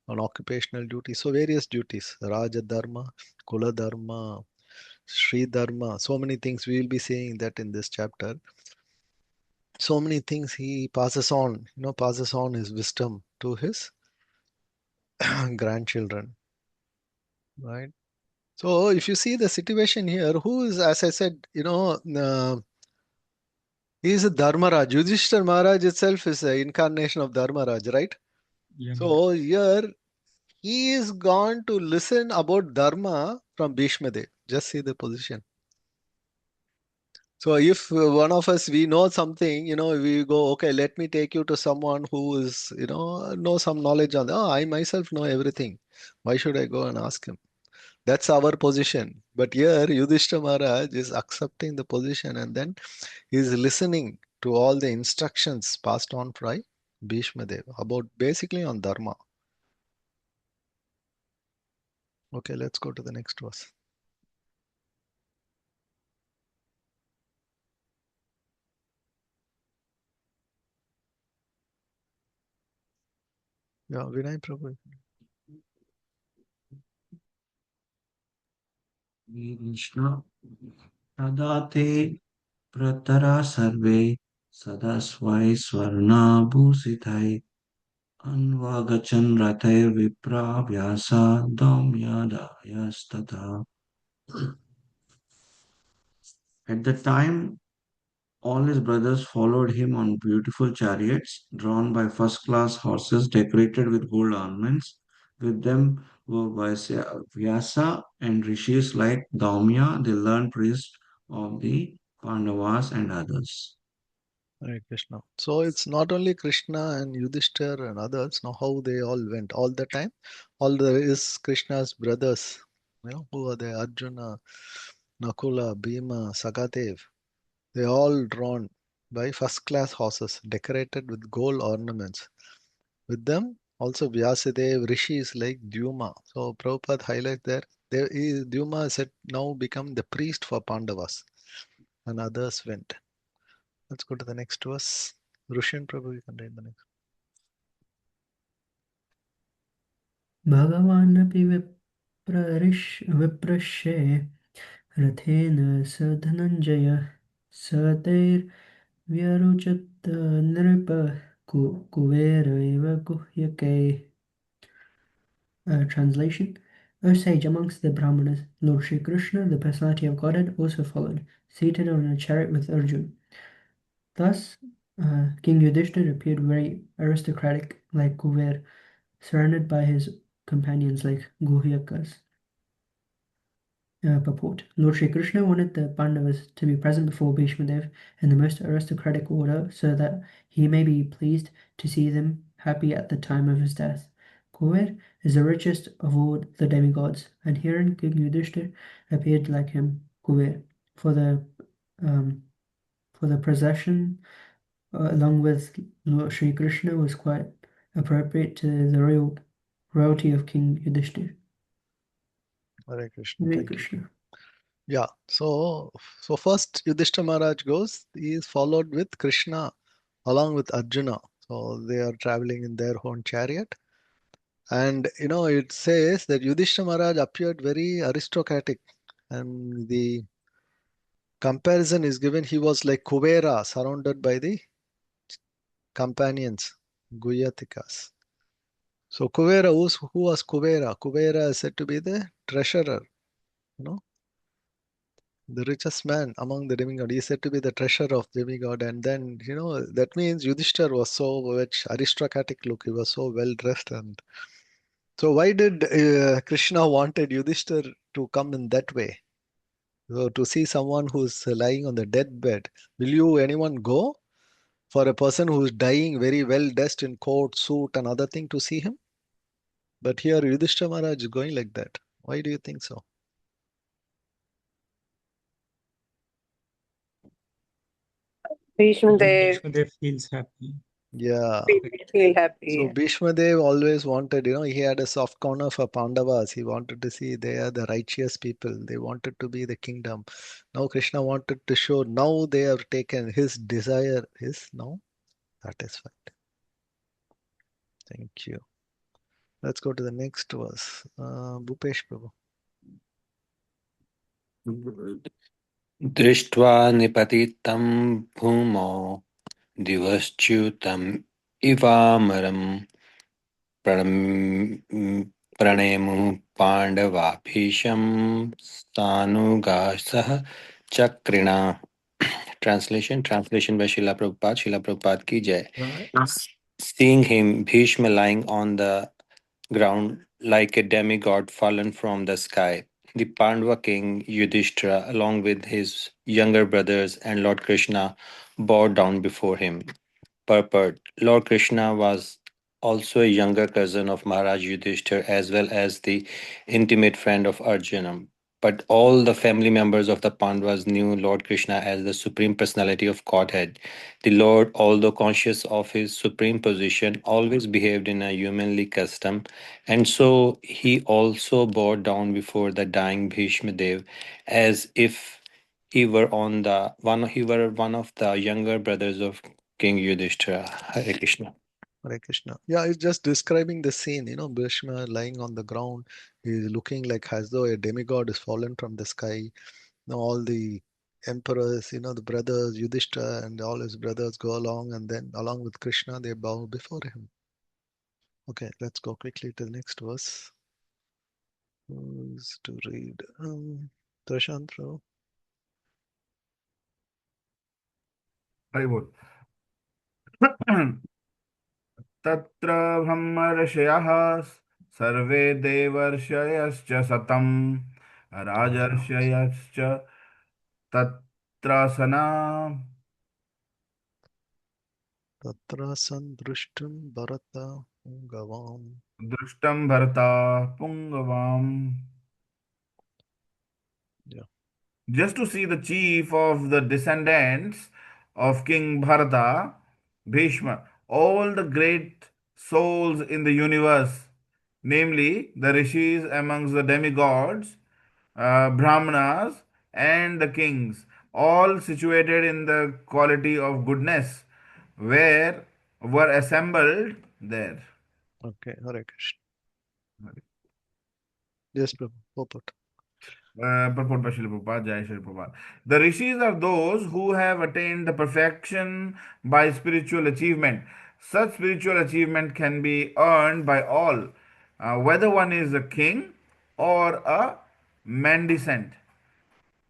on occupational duties. So various duties, Raja Dharma, Kula Dharma, Sri Dharma, so many things we will be saying that in this chapter. So many things he passes on, passes on his wisdom to his grandchildren, right? So if you see the situation here, who is, as I said, he is a Dharmaraj. Yudhishthira Maharaj itself is an incarnation of Dharmaraj, right? Yeah. So here he is gone to listen about Dharma from Bhishmadeva. Just see the position. So if one of us, we know something, we go, okay, let me take you to someone who is, know some knowledge on that. Oh, I myself know everything. Why should I go and ask him? That's our position. But here, Yudhishthira Maharaj is accepting the position and then he is listening to all the instructions passed on by Bhishmadeva about basically on Dharma. Okay, let's go to the next verse. Yeah, Vinay Prabhu. Krishna Tadate Pratara Sarve Sadasvai Swarna Bhusitai Anvagachan Rathair Vipra Vyasa Damyadayastata. At the time, all his brothers followed him on beautiful chariots drawn by first-class horses decorated with gold ornaments. With them were Vyasa and rishis like Daumya, the learned priest of the Pandavas and others. Hare Krishna. So it's not only Krishna and Yudhishthir and others, now how they all went all the time. All there is Krishna's brothers, who are they? Arjuna, Nakula, Bhima, Sagadev. They all drawn by first class horses decorated with gold ornaments. With them also Vyasadeva, rishis like Dyuma. So Prabhupada highlights there. Dyuma said now become the priest for Pandavas and others went. Let's go to the next verse. Rushan Prabhu, you can read the next. Bhagavanapi viprashe rathena sa dhananjaya satir vyaruchat nripa kuvera eva guhyake. Translation. O sage, amongst the Brahmanas, Lord Sri Krishna, the personality of Godhead, also followed, seated on a chariot with Arjuna. Thus, King Yudhishthira appeared very aristocratic, like Kuver, surrounded by his companions like Guhyakas. Purport. Lord Sri Krishna wanted the Pandavas to be present before Bhishmadeva in the most aristocratic order so that he may be pleased to see them happy at the time of his death. Kuver is the richest of all the demigods, and herein King Yudhishthira appeared like him, Kuver, for the procession along with Lord Sri Krishna was quite appropriate to the royalty of King Yudhishthira. Hare Krishna. Hare Thank you. Krishna. Yeah. So first Yudhishthira Maharaj goes. He is followed with Krishna along with Arjuna. So they are traveling in their own chariot. And it says that Yudhishthira Maharaj appeared very aristocratic. And the comparison is given, he was like Kuvera surrounded by the companions, Guyatikas. So Kuvera, who was Kuvera? Kuvera is said to be the treasurer, the richest man among the demigod. He is said to be the treasurer of demigod. And then, that means Yudhishthir was so much aristocratic look. He was so well dressed and So why did Krishna wanted Yudhishthir to come in that way? So to see someone who's lying on the deathbed, will you anyone go for a person who's dying very well dressed in coat, suit, and other thing to see him? But here Yudhishthira Maharaj is going like that. Why do you think so? Bhishmadev Bhishmadev feels happy. Yeah. feel So happy. Bhishmadev always wanted, he had a soft corner for Pandavas. He wanted to see they are the righteous people. They wanted to be the kingdom. Now Krishna wanted to show now they have taken his desire is now satisfied. Thank you. Let's go to the next verse. Bhupesh Prabhu. दृष्ट्वा निपतितं भूमौ दिवश्च्युतम् इवामरं प्रणेमुः पाण्डवाभीशं सानुगासः चक्रिणा. Translation by Srila Prabhupada. Srila Prabhupada ki jai. Seeing him, Bhishma lying on the ground like a demigod fallen from the sky, the Pandava king Yudhisthira, along with his younger brothers and Lord Krishna, bowed down before him. Purport: Lord Krishna was also a younger cousin of Maharaj Yudhisthira as well as the intimate friend of Arjuna. But all the family members of the Pandavas knew Lord Krishna as the supreme personality of Godhead. The Lord, although conscious of his supreme position, always behaved in a humanly custom, and so he also bowed down before the dying Bhishmadeva as if he were one of the younger brothers of King Yudhishthira. Hare Krishna. Hare Krishna. Yeah, it's just describing the scene, Bhishma lying on the ground. He's looking like as though a demigod is fallen from the sky. All the emperors, the brothers, Yudhishthira and all his brothers go along, and then along with Krishna, they bow before him. Okay, let's go quickly to the next verse. Who's to read? Prashant, Prabhu. Hari बोल तत्र ब्रह्मर्षयः सर्वे देवर्षयश्च सतम् राजर्षयश्च तत्रासना तत्र सन्दृष्टुं भरता गवाम्. दृष्टं भरता पुंगवाम. Yeah. Just to see the chief of the descendants of King Bharata, Bhishma, all the great souls in the universe, namely the rishis amongst the demigods, Brahmanas, and the kings, all situated in the quality of goodness, were assembled there. Okay, Hare Krishna. Yes, Prabhu. Purport. Purport by Srila Prabhupada, Jai Srila Prabhupada. The rishis are those who have attained the perfection by spiritual achievement. Such spiritual achievement can be earned by all, whether one is a king or a mendicant.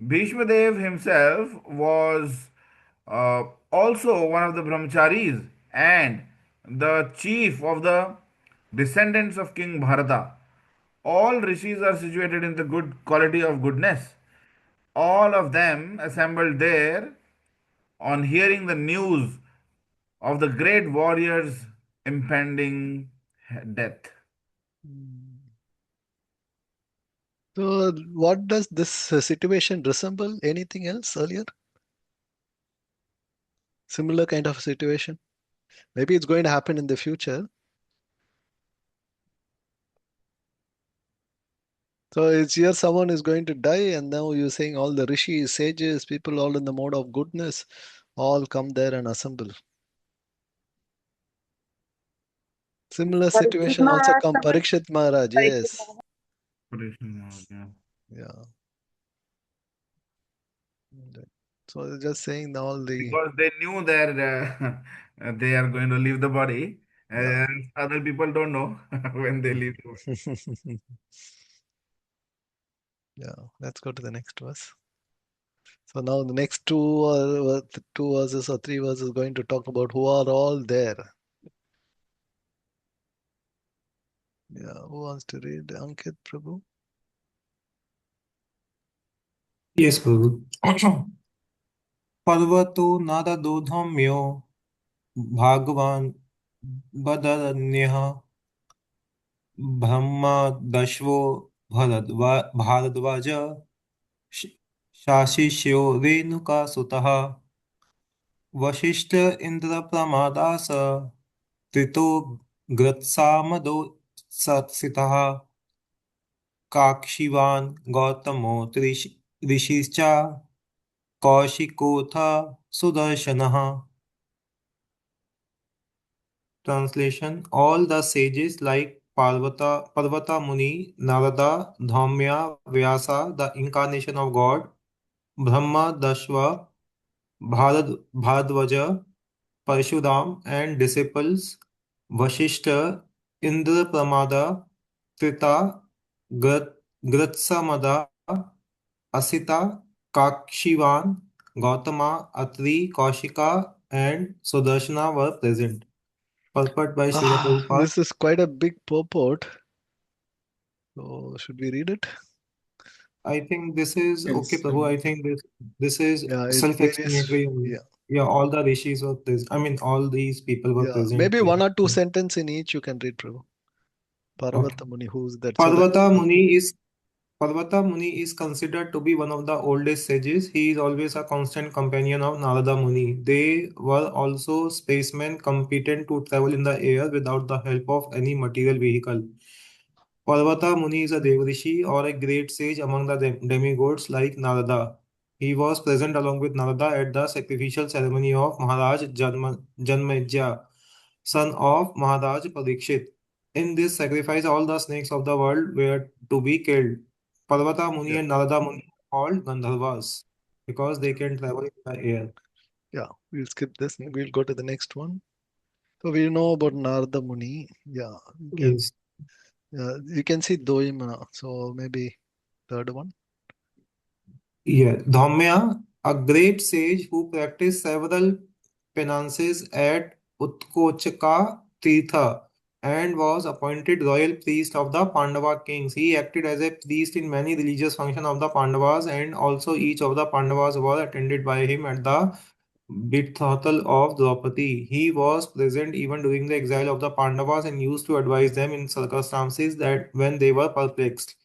Bhishmadev himself was also one of the brahmacharis and the chief of the descendants of King Bharata. All rishis are situated in the good quality of goodness. All of them assembled there on hearing the news of the great warrior's impending death. So, what does this situation resemble? Anything else earlier? Similar kind of situation? Maybe it's going to happen in the future. So it's here someone is going to die, and now you're saying all the rishis, sages, people all in the mode of goodness, all come there and assemble. Similar Parikshit situation also Maharaj, come Parikshit Maharaj, Parikshit yes. Yeah. So just saying all the Because they knew that they are going to leave the body, yeah. and other people don't know when they leave the body. Yeah, let's go to the next verse. So now the next two verses or three verses going to talk about who are all there. Yeah, who wants to read? Ankit Prabhu? Yes, Prabhu. पर्वतो नारदोधम्यो भागवान् वदन्यः ब्रह्मदश्वो Bhardwaj श- शाशिष्यो रेणुकासुतः वसिष्ठ इन्द्रप्रमादास त्रितो ग्रत्सामदो सत्सितः काक्षिवान् गौतमो ऋषिश्च कौशिकोऽथ सुदर्शनः. Translation: All the sages like Parvata Muni, Narada, Dhaumya, Vyasa, the incarnation of God, Brahma, Dashwa, Bharadwaja, Parshuram, and disciples, Vashishta, Indra Pramada, Trita, Gratsamada, Asita, Kakshivan, Gautama, Atri, Kaushika, and Sudarshana were present. Purport by Srila Prabhupada. This is quite a big purport. So, should we read it? I think this is okay, Yes. Prabhu. I think this is Yeah, it's various. self-explanatory only. Yeah, Yeah, all the rishis were present. I mean, all these people were yeah. present. Maybe Yeah. one or two sentences in each you can read, Prabhu. Okay. Parvata Muni, who's that? So that. Parvata Muni is Parvata Muni is considered to be one of the oldest sages. He is always a constant companion of Narada Muni. They were also spacemen competent to travel in the air without the help of any material vehicle. Parvata Muni is a Devrishi or a great sage among the demigods like Narada. He was present along with Narada at the sacrificial ceremony of Maharaj Janmejya, son of Maharaj Parikshit. In this sacrifice, all the snakes of the world were to be killed. Parvata Muni Yeah, and Narada Muni are called Gandharvas because they can travel in the air. yeah. We'll skip this. We'll go to the next one. So we know about Narada Muni. Yeah, Yes. you can see Doima. So maybe third one. Yeah, Dhaumya, a great sage who practiced several penances at Utkochaka Tirtha and was appointed royal priest of the Pandava kings. He acted as a priest in many religious functions of the Pandavas, and also each of the Pandavas was attended by him at the betrothal of Draupadi. He was present even during the exile of the Pandavas and used to advise them in circumstances that when they were perplexed.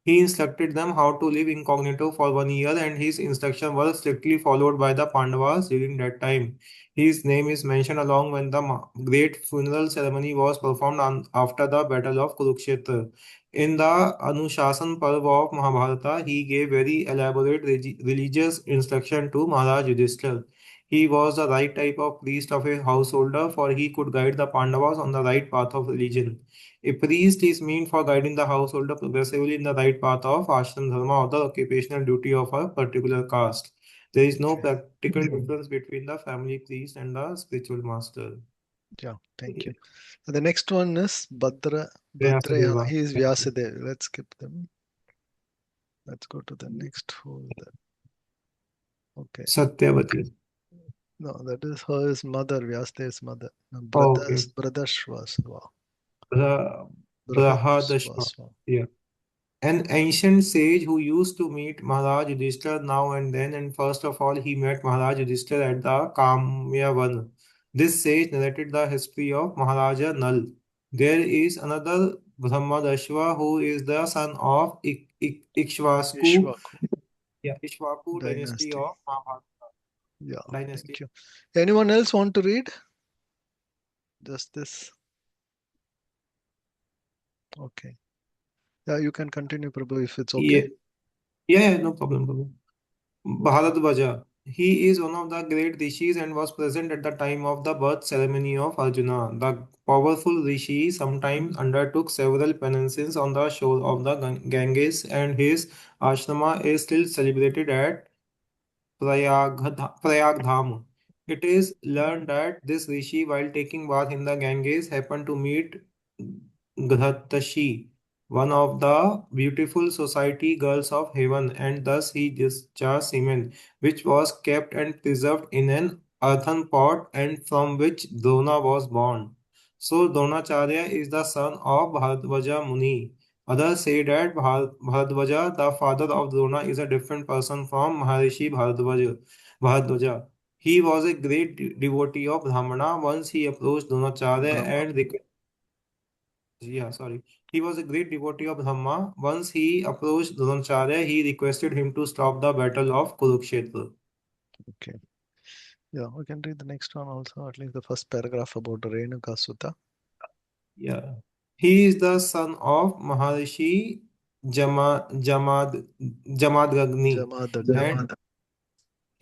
He instructed them how to live incognito for 1 year, and his instructions were strictly followed by the Pandavas during that time. His name is mentioned along when the great funeral ceremony was performed after the battle of Kuruksetra. In the Anushasan Parv of Mahabharata, he gave very elaborate religious instruction to Maharaj Yudhisthira. He was the right type of priest of a householder, for he could guide the Pandavas on the right path of religion. A priest is meant for guiding the householder progressively in the right path of ashram dharma or the occupational duty of a particular caste. There is no Okay. practical difference between the family priest and the spiritual master. Yeah, thank you. So the next one is Bhadrayana. Vyasadeva. He is Vyasadeva. Let's skip them. Let's go to the next. Who is that? Okay. Satyavati. No, that is his mother, Vyasadeva's mother. Oh, okay. Bradashvasva. Brahadashva. Brahadashvasva. Yeah. An ancient sage who used to meet Maharaj Yudhisthira now and then, and first of all, he met Maharaj Yudhisthira at the Kamyavan. This sage narrated the history of Maharaja Nal. There is another Brahmadashva who is the son of Ikshvaku, Ishwaku. yeah, Ishvaku dynasty Dynasty. of Mahabharata Yeah, dynasty. thank you. Anyone else want to read? Just this. Okay. Yeah, you can continue, Prabhu, if it's okay. Yeah, no problem. Bharadwaja. He is one of the great rishis and was present at the time of the birth ceremony of Arjuna. The powerful rishi sometimes undertook several penances on the shore of the Ganges, and his ashrama is still celebrated at Prayagdham. It is learned that this rishi, while taking bath in the Ganges, happened to meet Ghratashi, one of the beautiful society girls of heaven, and thus he discharged semen, which was kept and preserved in an earthen pot, and from which Drona was born. So Dronacharya is the son of Bharadvaja Muni. Others say that Bharadvaja, the father of Drona, is a different person from Maharishi Bharadvaja. He was a great devotee of Brahmana. Once he approached Dronacharya Brahma. and yeah, sorry. He was a great devotee of Brahma. Once he approached Dronacharya, he requested him to stop the battle of Kuruksetra. Okay. Yeah, we can read the next one also, at least the first paragraph about Renuka Sutta. Yeah. He is the son of Maharishi Jamadagni Jamadagni. and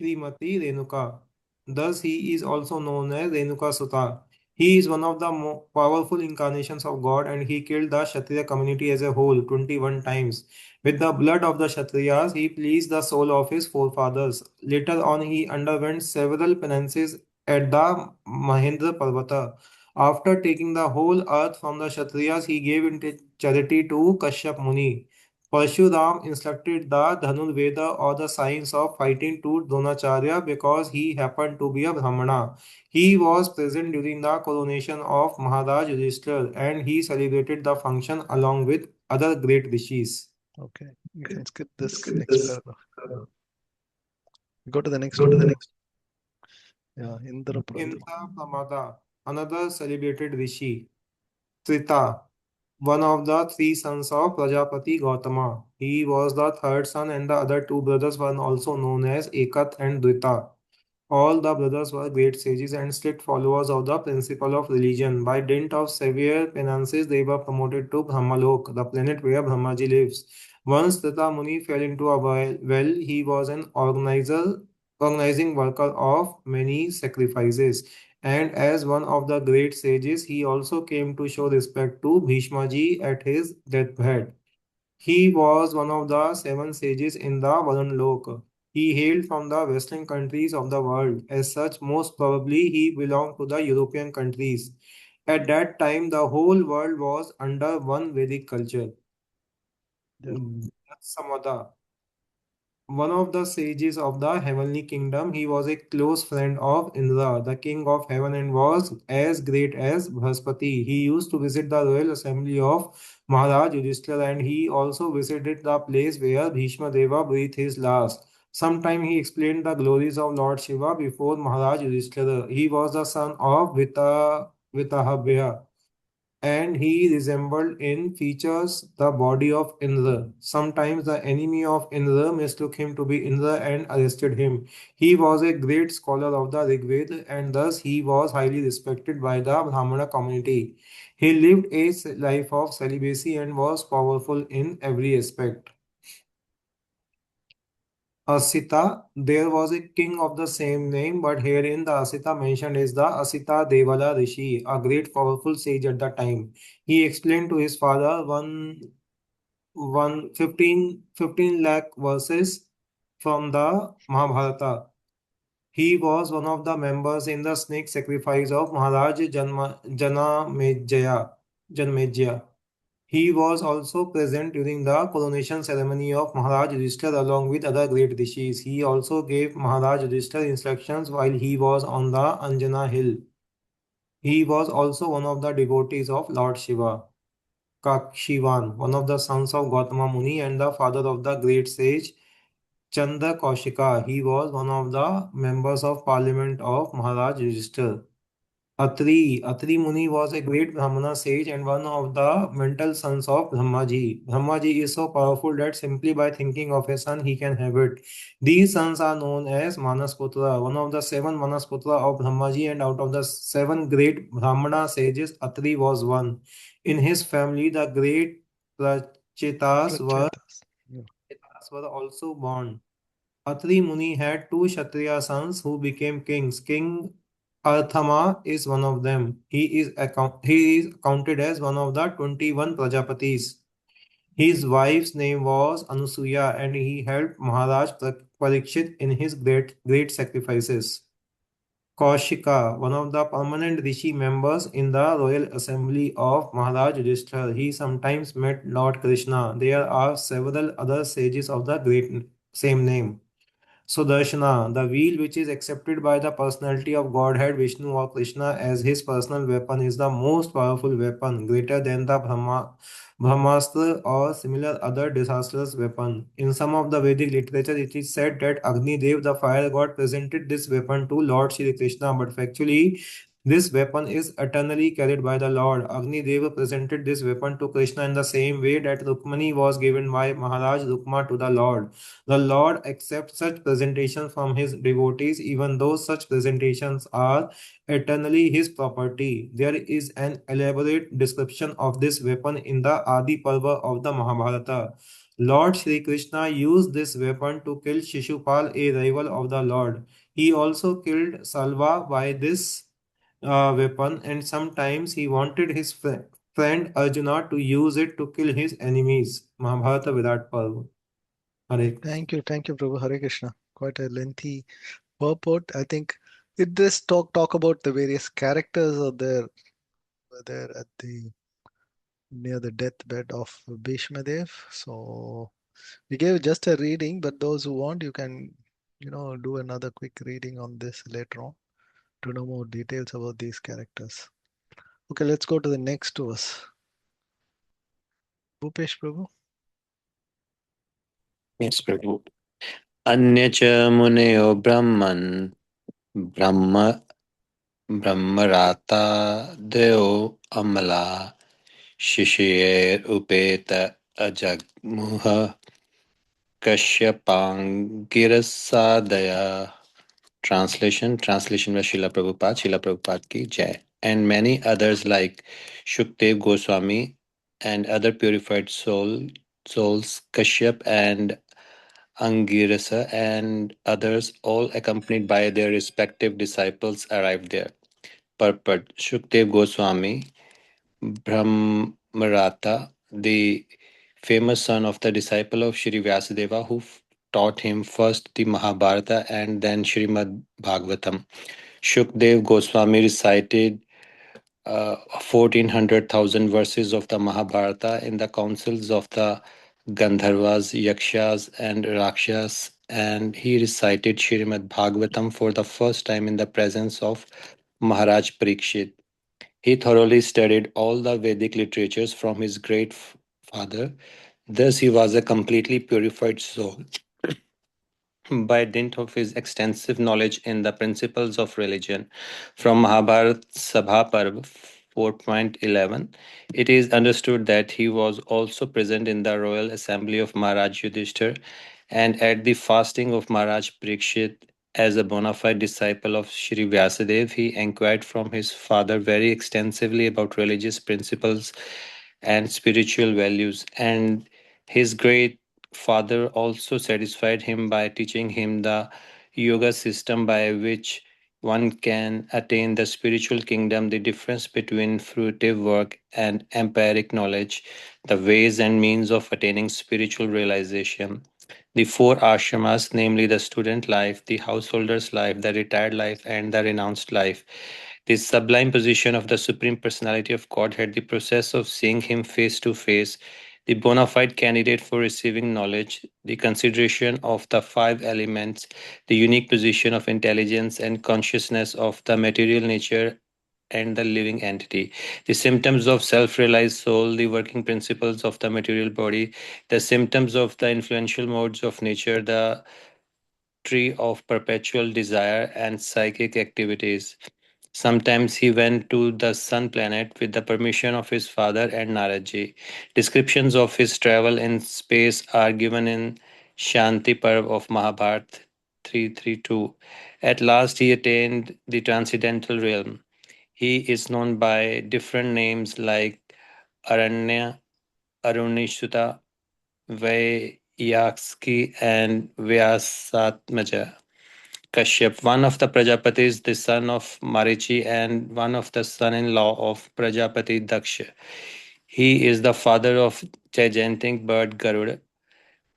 Srimati Renuka. Thus, he is also known as Renuka Sutta. He is one of the powerful incarnations of God and he killed the Kshatriya community as a whole 21 times. With the blood of the Kshatriyas, he pleased the soul of his forefathers. Later on, he underwent several penances at the Mahendra Parvata. After taking the whole earth from the Kshatriyas, he gave into charity to Kashyap Muni. Parshuram instructed the Dhanurveda or the science of fighting to Dronacharya because he happened to be a Brahmana. He was present during the coronation of Maharaj Yudhisthira and he celebrated the function along with other great rishis. Okay, you can skip this next paragraph. Go to the next one. Yeah, Indraprastha. Krnsa Pramada, another celebrated rishi. Trita, one of the three sons of Prajapati Gautama. He was the third son and the other two brothers were also known as Ekat and Dvita. All the brothers were great sages and strict followers of the principle of religion. By dint of severe penances, they were promoted to Brahmalok, the planet where Brahmaji lives. Once Tata Muni fell into a well, he was an organizing worker of many sacrifices. And as one of the great sages, he also came to show respect to Bhishmaji at his deathbed. He was one of the seven sages in the Varun Lok. He hailed from the western countries of the world. As such, most probably he belonged to the European countries. At that time, the whole world was under one Vedic culture. Yeah. Samada, one of the sages of the heavenly kingdom, he was a close friend of Indra, the king of heaven, and was as great as Bhaspati. He used to visit the royal assembly of Maharaj Yudhisthira, and he also visited the place where Bhishmadeva breathed his last. Sometime he explained the glories of Lord Shiva before Maharaj Yudhisthira. He was the son of Vitahabhya and he resembled in features the body of Indra. Sometimes the enemy of Indra mistook him to be Indra and arrested him. He was a great scholar of the Rigveda and thus he was highly respected by the Brahmana community. He lived a life of celibacy and was powerful in every aspect. Asita, there was a king of the same name, but herein the Asita mentioned is the Asita Devala Rishi, a great powerful sage at the time. He explained to his father 15 lakh verses from the Mahabharata. He was one of the members in the snake sacrifice of Maharaj Janmejaya. He was also present during the coronation ceremony of Maharaj Yudhisthira along with other great rishis. He also gave Maharaj Yudhisthira instructions while he was on the Anjana hill. He was also one of the devotees of Lord Shiva. Kakshivan, one of the sons of Gautama Muni and the father of the great sage Chandra Kaushika. He was one of the members of parliament of Maharaj Yudhisthira. Atri Muni was a great Brahmana sage and one of the mental sons of Brahmaji. Brahmaji is so powerful that simply by thinking of a son, he can have it. These sons are known as Manasputra, one of the seven Manasputra of Brahmaji, and out of the seven great Brahmana sages, Atri was one. In his family, the great Prachetas Prachetas. Yeah. were also born. Atri Muni had two Kshatriya sons who became kings. King Arthama is one of them. He is counted as one of the 21 Prajapatis. His wife's name was Anusuya and he helped Maharaj Parikshit in his great sacrifices. Kaushika, one of the permanent rishi members in the royal assembly of Maharaj Yudhisthira. He sometimes met Lord Krsna. There are several other sages of the great same name. Sudarshana, the wheel which is accepted by the personality of Godhead Vishnu or Krishna as his personal weapon, is the most powerful weapon, greater than the Brahmastra or similar other disastrous weapon. In some of the Vedic literature, it is said that Agni Dev, the fire god, presented this weapon to Lord Shri Krishna, but factually, this weapon is eternally carried by the Lord. Agni Deva presented this weapon to Krishna in the same way that Rukmani was given by Maharaj Rukma to the Lord. The Lord accepts such presentations from his devotees, even though such presentations are eternally his property. There is an elaborate description of this weapon in the Adi Parva of the Mahabharata. Lord Sri Krishna used this weapon to kill Shishupal, a rival of the Lord. He also killed Salva by this weapon, and sometimes he wanted his friend Arjuna to use it to kill his enemies. Mahabharata Virat Parva. Hare Thank you, Prabhu. Hare Krishna. Quite a lengthy purport. I think it does talk about the various characters of there were there at the near the deathbed of Bhishmadev. So we gave just a reading, but those who want, you can, do another quick reading on this later on to know more details about these characters. Okay, let's go to the next verse. Bhupesh Prabhu. Yes, Prabhu. Anya cha muneyo brahman brahma brahmarata deo amala shishir upeta ajagmuha kashyapangirasadaya. Translation by Srila Prabhupada ki Jai. And many others like Shukdev Goswami and other purified souls, Kashyap and Angirasa and others, all accompanied by their respective disciples, arrived there. Purport: Shukdev Goswami, Brahmarata, the famous son of the disciple of Sri Vyasadeva, who taught him first the Mahabharata and then Srimad Bhagavatam. Shukdev Goswami recited 1400,000 verses of the Mahabharata in the councils of the Gandharvas, Yakshas, and Rakshas, and he recited Srimad Bhagavatam for the first time in the presence of Maharaj Parikshit. He thoroughly studied all the Vedic literatures from his great father. Thus, he was a completely purified soul. By dint of his extensive knowledge in the principles of religion, from Mahabharat Sabha Parv 4.11, it is understood that he was also present in the royal assembly of Maharaj Yudhisthira and at the fasting of Maharaj Parikshit. As a bona fide disciple of Sri Vyasadeva, he inquired from his father very extensively about religious principles and spiritual values, and his great father also satisfied him by teaching him the yoga system by which one can attain the spiritual kingdom, the difference between fruitive work and empiric knowledge, the ways and means of attaining spiritual realization. The four ashramas, namely the student life, the householder's life, the retired life, and the renounced life. The sublime position of the Supreme Personality of Godhead, the process of seeing Him face to face, the bona fide candidate for receiving knowledge, the consideration of the five elements, the unique position of intelligence and consciousness of the material nature and the living entity, the symptoms of self realized soul, the working principles of the material body, the symptoms of the influential modes of nature, the tree of perpetual desire and psychic activities. Sometimes he went to the sun planet with the permission of his father and Naradji. Descriptions of his travel in space are given in Shanti Parv of Mahabharata 332. At last he attained the transcendental realm. He is known by different names like Aranya, Arunishuta, Vayakski, and Vyasatmaja. Kashyap, one of the Prajapatis, the son of Marichi, and one of the son-in-law of Prajapati Daksha. He is the father of gigantic bird Garuda,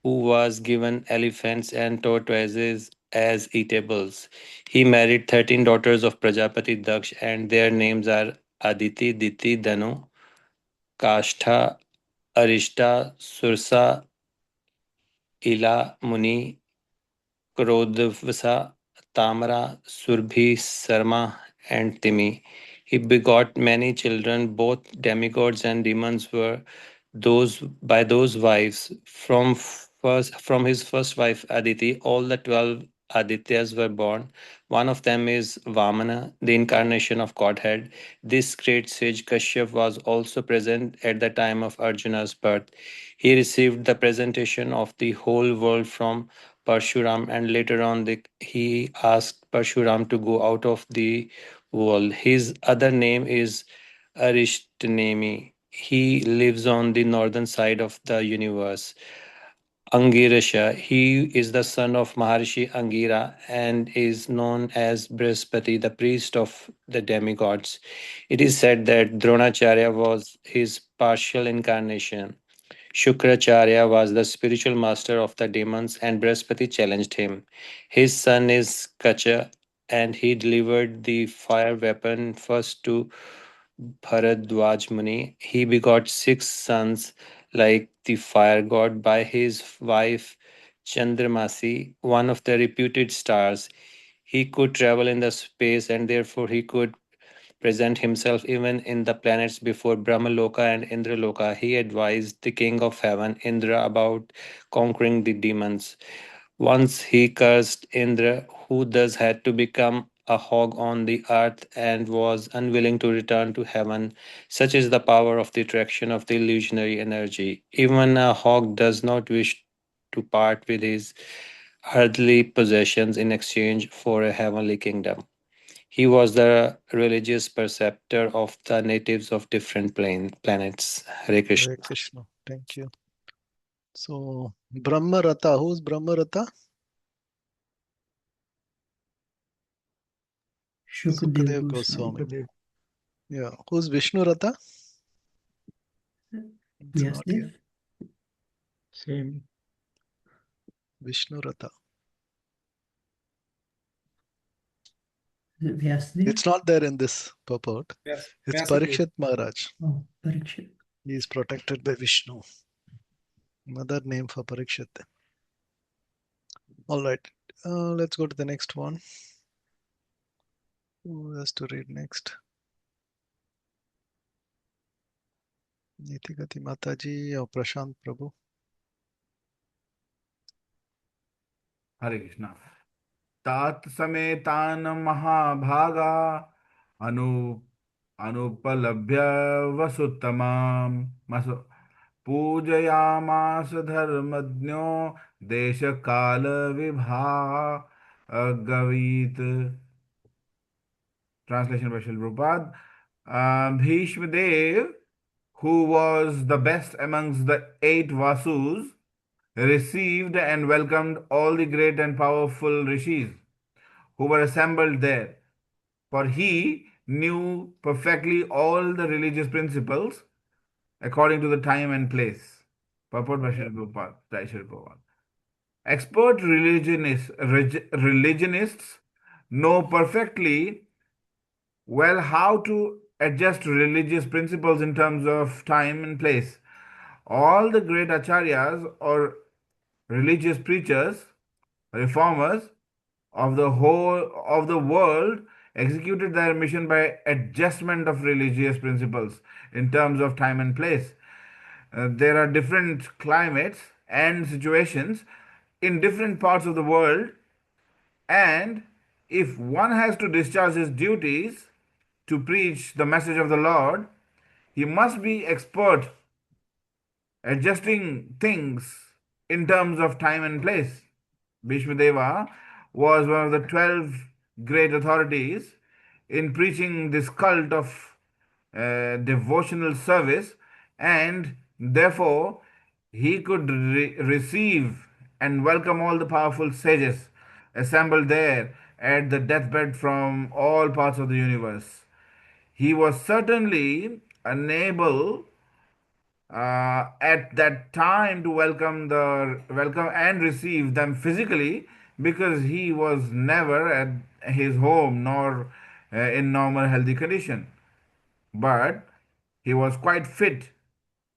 who was given elephants and tortoises as eatables. He married 13 daughters of Prajapati Daksh, and their names are Aditi, Diti, Danu, Kashtha, Arishta, Sursa, Ila, Muni, Krodvasa, Tamara, Surbhi, Sarma, and Timi. He begot many children, both demigods and demons were those by those wives. From his first wife Aditi, all the 12 Adityas were born. One of them is Vamana, the incarnation of Godhead. This great sage Kashyap was also present at the time of Arjuna's birth. He received the presentation of the whole world from Parshuram, and later on he asked Parshuram to go out of the world. His other name is Arishtnemi. He lives on the northern side of the universe. Angirasha, he is the son of Maharshi Angira and is known as Brihaspati, the priest of the demigods. It is said that Dronacharya was his partial incarnation. Shukracharya was the spiritual master of the demons, and Brihaspati challenged him. His son is Kacha, and he delivered the fire weapon first to Bharadwaj Muni. He begot six sons like the fire god by his wife Chandramasi, one of the reputed stars. He could travel in the space and therefore he could present himself even in the planets before Brahmaloka and Indraloka. He advised the king of heaven, Indra, about conquering the demons. Once he cursed Indra, who thus had to become a hog on the earth and was unwilling to return to heaven. Such is the power of the attraction of the illusionary energy. Even a hog does not wish to part with his earthly possessions in exchange for a heavenly kingdom. He was the religious preceptor of the natives of different planets. Hare Krishna. Hare Krishna. Thank you. So, Brahma Rata. Who's Brahma Rata? Shukadev Sukadev Goswami. Goswami. Yeah. Who's Vishnu Rata? It's not here. Vyasdev. Same. Vishnu Rata. Is it Vyasdev? It's not there in this purport. Yes, It's Vyasa Dev. Parikshit Maharaj. Oh, Parikshit. He is protected by Vishnu. Another name for Parikshit. All right. Let's go to the next one. Who has to read next? Nitigati Mataji or Prashant Prabhu? Hare Krishna. तात समेतान महाभागा अनु अनुपलभ्य वसुत्तमाम पूजयामास धर्मज्ञो देश काल विभागवीत. Translation by Srila Prabhupada. Bhishmadev, who was the best amongst the 8 Vasus, received and welcomed all the great and powerful rishis who were assembled there, for he knew perfectly all the religious principles according to the time and place. Purport by Srila Prabhupada. Jai Srila Prabhupada. Expert religionists know perfectly well how to adjust religious principles in terms of time and place. All the great acharyas or religious preachers, reformers of the whole of the world executed their mission by adjustment of religious principles in terms of time and place. There are different climates and situations in different parts of the world, and if one has to discharge his duties to preach the message of the Lord, he must be expert adjusting things in terms of time and place. Bhishmadeva was one of the 12 great authorities in preaching this cult of devotional service, and therefore he could receive and welcome all the powerful sages assembled there at the deathbed from all parts of the universe. He was certainly unable at that time to welcome and receive them physically, because he was never at his home nor in normal healthy condition, but he was quite fit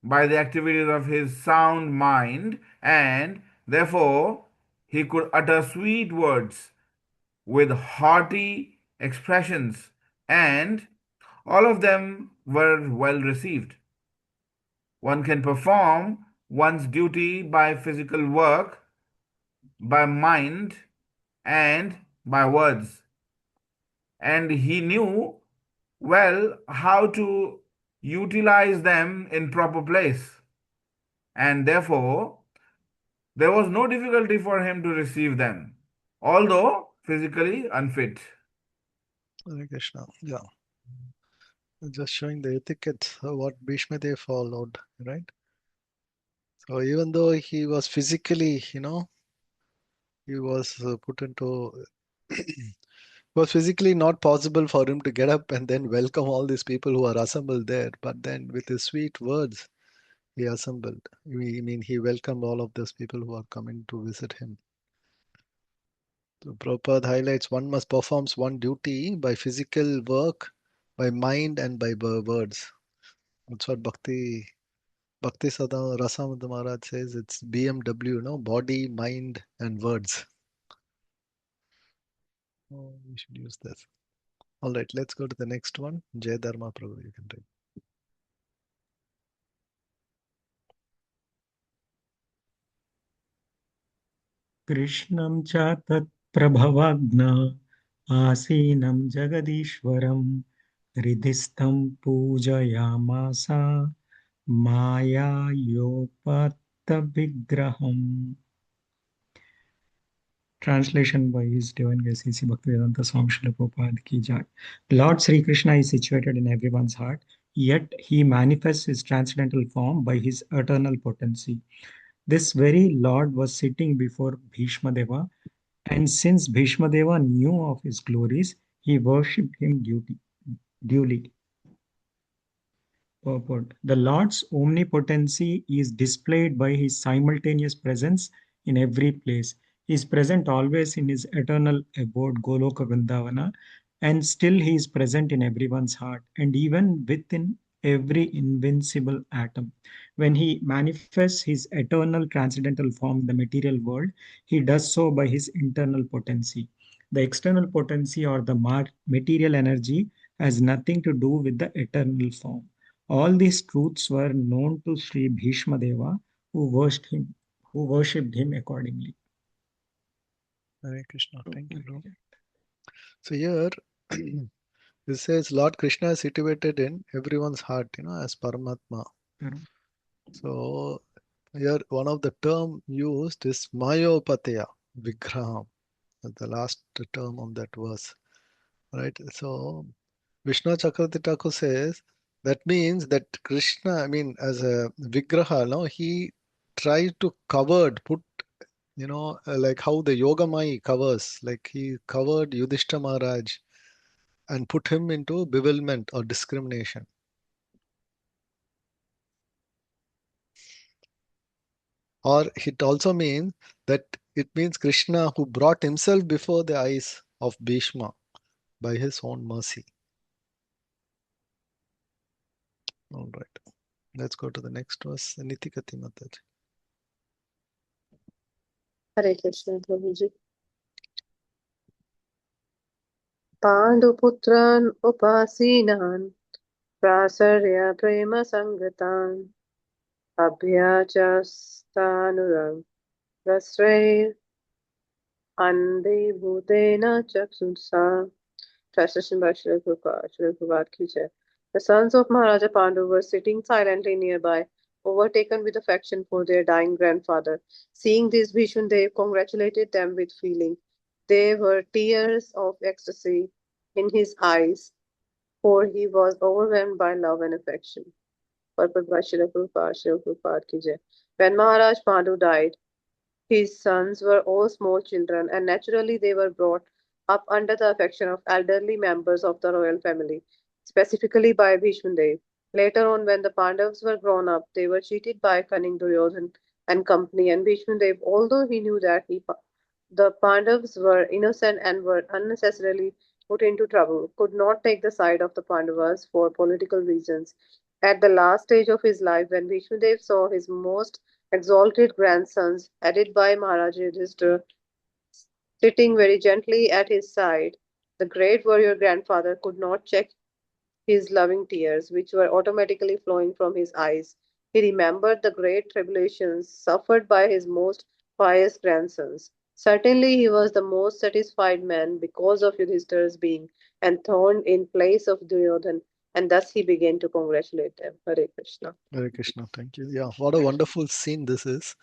by the activities of his sound mind, and therefore He could utter sweet words with hearty expressions, and all of them were well received. One can perform one's duty by physical work, by mind, and by words. And he knew well how to utilize them in proper place. And therefore, there was no difficulty for him to receive them, although physically unfit. Hare Krishna. Yeah. Just showing the etiquette of what Bhishmadeva followed, right? So even though he was physically, he was put into was physically not possible for him to get up and then welcome all these people who are assembled there. But then with his sweet words, he assembled. He welcomed all of those people who are coming to visit him. So Prabhupada highlights one must perform one duty by physical work, by mind, and by words. That's what Bhakti Sada Rasamada Maharaj says. It's BMW, body, mind, and words. Oh, we should use this. All right, let's go to the next one. Jai Dharma Prabhu, you can take. कृष्णं च तत्प्रभवग्न आसीनं जगदीश्वरं हृदिस्थं पूजयामास मायायोपतविग्रहम्. Translation by His Divine Grace A.C. Bhaktivedanta Swami Srila Prabhupada Ki Jai. Lord Sri Krishna is situated in everyone's heart, yet he manifests his transcendental form by his eternal potency. This very Lord was sitting before Bhishmadeva, and since Bhishmadeva knew of his glories, he worshipped him duly. Purport. The Lord's omnipotency is displayed by his simultaneous presence in every place. He is present always in his eternal abode, Goloka Vrindavana, and still he is present in everyone's heart and even within every invincible atom. When he manifests his eternal transcendental form in the material world, he does so by his internal potency. The external potency or the material energy has nothing to do with the eternal form. All these truths were known to Sri Bhismadeva, who worshipped him accordingly. Hare Krishna. Thank you, bro. So here, it says Lord Krishna is situated in everyone's heart, as Paramatma. So here, one of the term used is Mayopatya Vigraham, the last term on that verse, right? So Vishnu Chakravarti Thakur says that means that Krishna, as a Vigraha, no, he tried to put, like how the Yogamai covers, like he covered Yudhisthira Maharaj and put him into bewilderment or discrimination. Or it also means that it means Krishna who brought himself before the eyes of Bhishma by his own mercy. All right. Let's go to the next verse. Nitikati Mataji. Hare Krishna, Prabhuji. Panduputran upasinan prasarya prema sangatan abhyachastanurang rasrair ande bhutena chaksunsa. Translation by Srila Prabhupada. Srila Prabhupada Ki Jai. The sons of Maharaja Pandu were sitting silently nearby, overtaken with affection for their dying grandfather. Seeing this, Bhishmadeva congratulated them with feeling. There were tears of ecstasy in his eyes, for he was overwhelmed by love and affection. Purport by Srila Prabhupada. Srila Prabhupada Ki Jai. When Maharaj Pandu died, his sons were all small children, and naturally they were brought up under the affection of elderly members of the royal family, specifically by Bhishmadeva. Later on, when the Pandavas were grown up, they were cheated by cunning Duryodhna and company, and Bhishmadeva, although he knew that the Pandavas were innocent and were unnecessarily put into trouble, could not take the side of the Pandavas for political reasons. At the last stage of his life, when Bhishmadeva saw his most exalted grandsons, headed by Maharaj Yudhisthira, Sitting very gently at his side, the great warrior grandfather could not check his loving tears, which were automatically flowing from his eyes. He remembered the great tribulations suffered by his most pious grandsons. Certainly, he was the most satisfied man because of Yudhisthira's being enthroned in place of Duryodhana, and thus he began to congratulate them. Hare Krishna. Hare Krishna, thank you. Yeah, what a wonderful scene this is.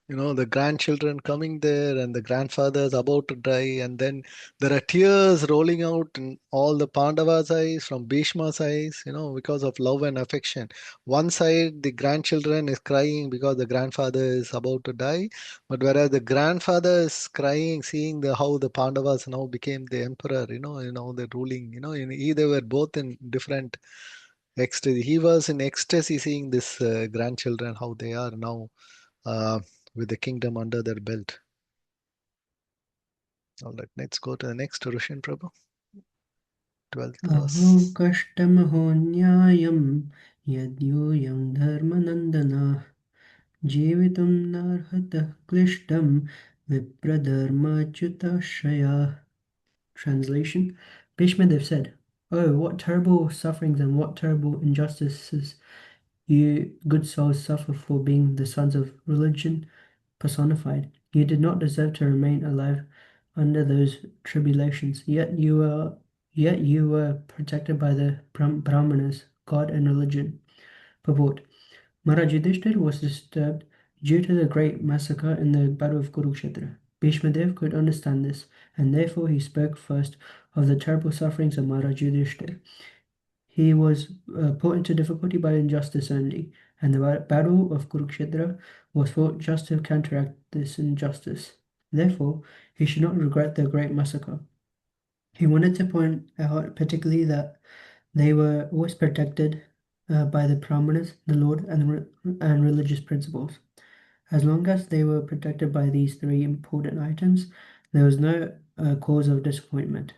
The grandchildren coming there and the grandfather's about to die, and then there are tears rolling out in all the Pandavas' eyes, from Bhishma's eyes, because of love and affection. One side, the grandchildren is crying because the grandfather is about to die, but whereas the grandfather is crying, seeing how the Pandavas now became the emperor, the ruling, they were both in different ecstasy. He was in ecstasy seeing this grandchildren, how they are now with the kingdom under their belt. All right, let's go to the next Rushin Prabhu. 12th verse. अहो कष्टमहो न्यायं यद्यूयं धर्मनन्दनः जीवितुं नार्हतः क्लिष्टं विप्रधर्माच्युताश्रया. Translation: Bhishmadev said, "Oh, what terrible sufferings and what terrible injustices you good souls suffer for being the sons of religion personified. You did not deserve to remain alive under those tribulations, yet you were protected by the Brahmanas, God and religion." Purport: Maharaj Yudhisthira was disturbed due to the great massacre in the Battle of Kuruksetra. Bhishmadeva could understand this, and therefore he spoke first of the terrible sufferings of Maharaj Yudhisthira. He was put into difficulty by injustice only, and the battle of Kuruksetra was fought just to counteract this injustice. Therefore, he should not regret the great massacre. He wanted to point out particularly that they were always protected by the Brahmanas, the Lord, and religious principles. As long as they were protected by these three important items, there was no cause of disappointment.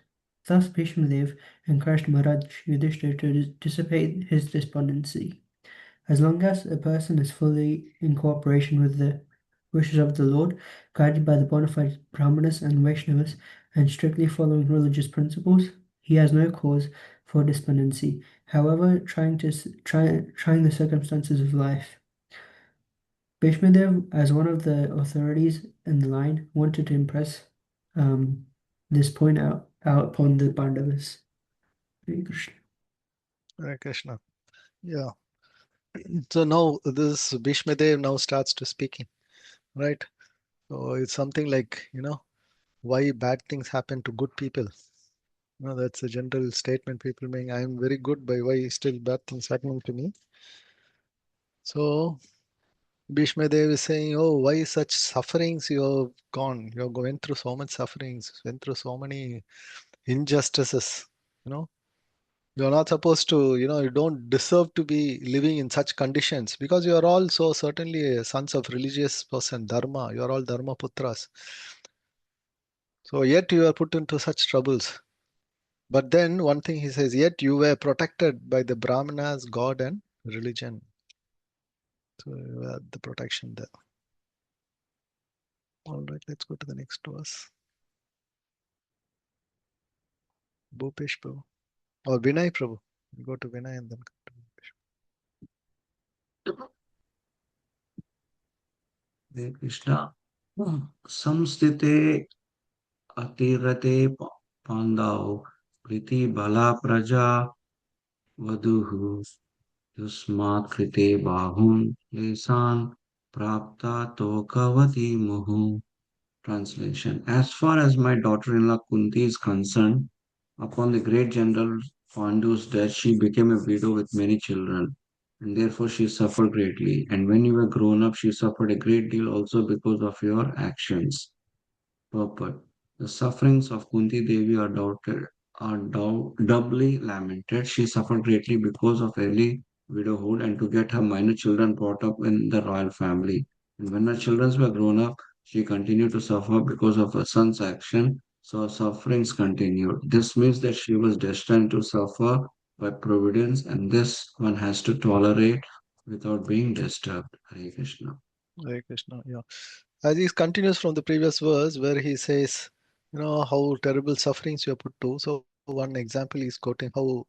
Thus, Bhishmadeva encouraged Maharaj Yudhisthira to dissipate his despondency. As long as a person is fully in cooperation with the wishes of the Lord, guided by the bona fide Brahmanas and Vaishnavas, and strictly following religious principles, he has no cause for despondency, however trying the circumstances of life. Bhishmadeva, as one of the authorities in the line, wanted to impress this point out upon the Pandavas. Hare Krishna. Hare Krishna. Yeah. So now this Bhishmadev now starts to speaking, right? So it's something like, why bad things happen to good people. That's a general statement people make. I am very good, by why still bad things happening to me? So Bhishmadev is saying, oh, why such sufferings you have gone? You have went through so much sufferings, went through so many injustices. You're not supposed to, you don't deserve to be living in such conditions, because you are also certainly sons of religious person, Dharma. You are all Dharma Putras. So yet you are put into such troubles. But then one thing he says, yet you were protected by the Brahmanas, God and religion. So you had the protection there. All right, let's go to the next verse. Bhupesh Prabhu. Or Vinay Prabhu. We go to Vinay and then come to Bhupesh. Hare Krishna. Samstite atirate pandau priti bala praja vaduhu yusmat krite bahun lesan prapta tokavati muhu. Translation: As far as my daughter-in-law Kunti is concerned, upon the great general Pandu's death, she became a widow with many children, and therefore she suffered greatly. And when you were grown up, she suffered a great deal also because of your actions. Purport: The sufferings of Kunti Devi are doubly lamented. She suffered greatly because of early widowhood and to get her minor children brought up in the royal family. And when her children were grown up, she continued to suffer because of her son's action, so her sufferings continued. This means that she was destined to suffer by providence, and this one has to tolerate without being disturbed. Hare Krishna. Hare Krishna. Yeah. As he continues from the previous verse where he says, how terrible sufferings you are put to. So one example is quoting how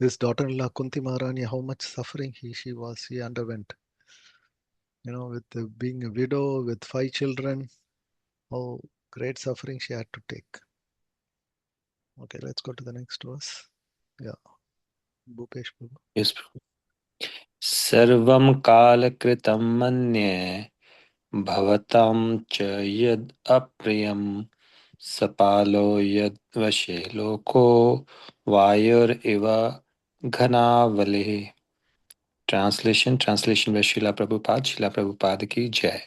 his daughter-in-law Kunti Maharani, how much suffering she underwent. With being a widow with 5 children, how great suffering she had to take. Okay, let's go to the next verse. Yeah, Bhupesh Prabhu. Yes. Sarvam kalakritam manye bhavatam cha yad apriyam sapalo yad vashe loko vayur eva ghanavale. Translation by Srila Prabhupada ki Jai.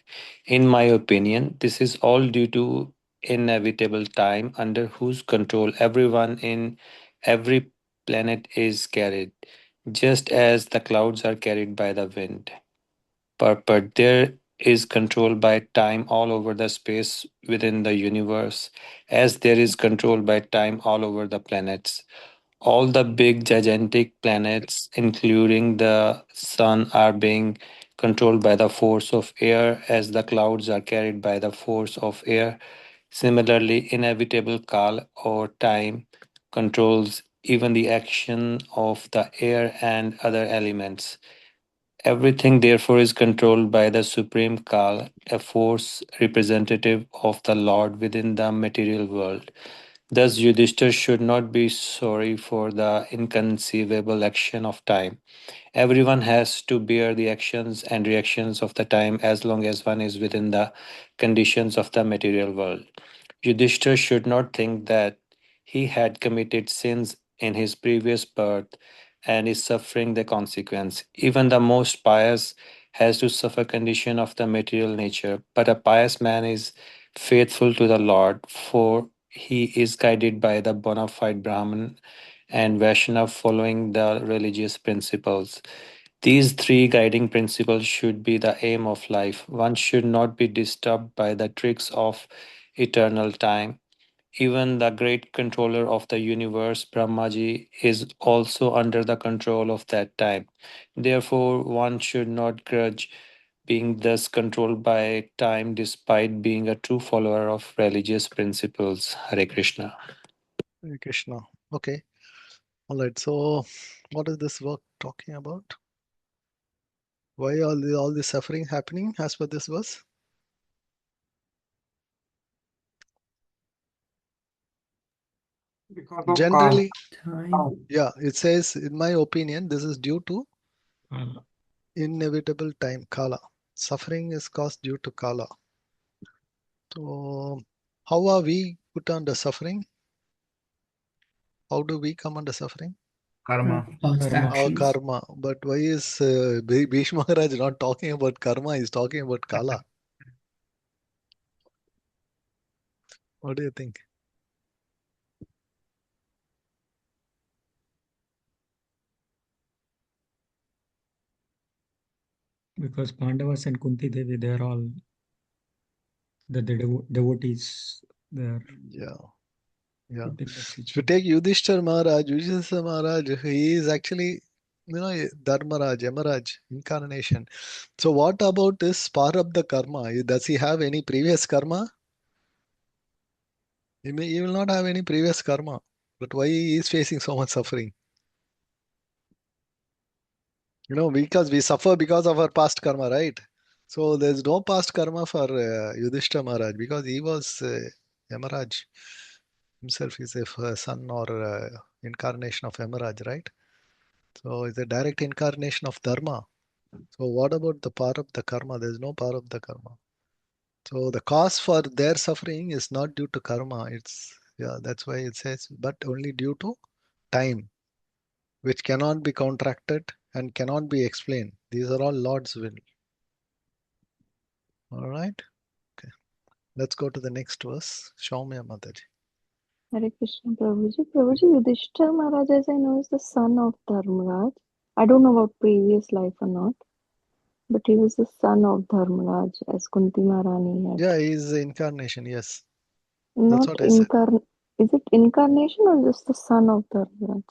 In my opinion, this is all due to inevitable time under whose control everyone in every planet is carried, just as the clouds are carried by the wind. But there is control by time all over the space within the universe, as there is control by time all over the planets. All the big gigantic planets, including the sun, are being controlled by the force of air, as the clouds are carried by the force of air. Similarly, inevitable Kal or time controls even the action of the air and other elements. Everything, therefore, is controlled by the Supreme Kal, a force representative of the Lord within the material world. Thus, Yudhishthira should not be sorry for the inconceivable action of time. Everyone has to bear the actions and reactions of the time as long as one is within the conditions of the material world. Yudhishthira should not think that he had committed sins in his previous birth and is suffering the consequence. Even the most pious has to suffer condition of the material nature, but a pious man is faithful to the Lord, for he is guided by the bona fide Brahman and Vaishnava following the religious principles. These three guiding principles should be the aim of life. One should not be disturbed by the tricks of eternal time. Even the great controller of the universe, Brahmaji, is also under the control of that time. Therefore, one should not grudge being thus controlled by time despite being a true follower of religious principles. Hare Krishna. Hare Krishna. Okay. All right. So, what is this work talking about? Why all the suffering happening as per this verse? Because of Generally, Time. yeah, it says, in my opinion, this is due to inevitable time, Kala. Suffering is caused due to Kala. So, how are we put under suffering? How do we come under suffering? Karma. Past Karma. Our actions. karma. But why is Bhishma Maharaj not talking about karma? He's talking about Kala. What do you think? Because Pandavas and Kunti Devi, they are all the devotees. They are Yeah. Yeah. put in that If you situation. take Yudhisthira Maharaj, he is actually, Dharmaraj, Yamaraj, incarnation. So what about this part of the karma? Does he have any previous karma? He will not have any previous karma. But why he is facing so much suffering? Because we suffer because of our past karma, right? So there's no past karma for Yudhishthira Maharaj because he was Yamaraj himself is a son or incarnation of Yamaraj, right? So it's a direct incarnation of Dharma. So what about the part of the karma? There's no part of the karma. So the cause for their suffering is not due to karma. That's why it says, but only due to time, which cannot be contracted and cannot be explained. These are all Lord's will. All right. Okay. Let's go to the next verse. Shaumya Mataji. Hare Krishna Prabhuji. Prabhuji, Yudhishthira Maharaja, as I know, is the son of Dharmaraj. I don't know about previous life or not, but he was the son of Dharmaraj, as Kunti Maharani had. Yeah, he is the incarnation. Yes. That's Not what I said. Is it incarnation or just the son of Dharmaraj?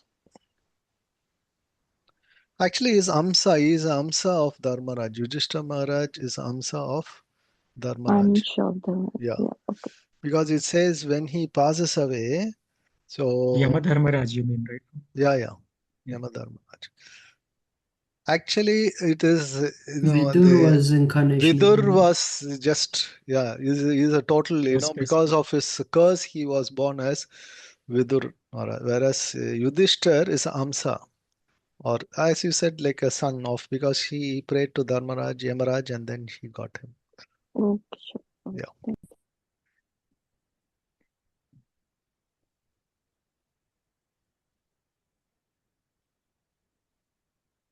Actually, he is Amsa of Dharmaraj. Yudhishthira Maharaj is Amsa of Dharmaraj. I'm sure of Dharmaraj. Yeah. Yeah, okay. Because it says when he passes away, so Yamadharmaraj, you mean, right? yeah, Yeah. Yamadharmaraj. Actually, it is Vidur was incarnation. Vidur was just he's a total because of his curse he was born as Vidur, whereas Yudhishthir is Amsa, or as you said, like a son of, because he prayed to Dharmaraj, Yamaraj, and then he got him. Okay, sure. Yeah. Thank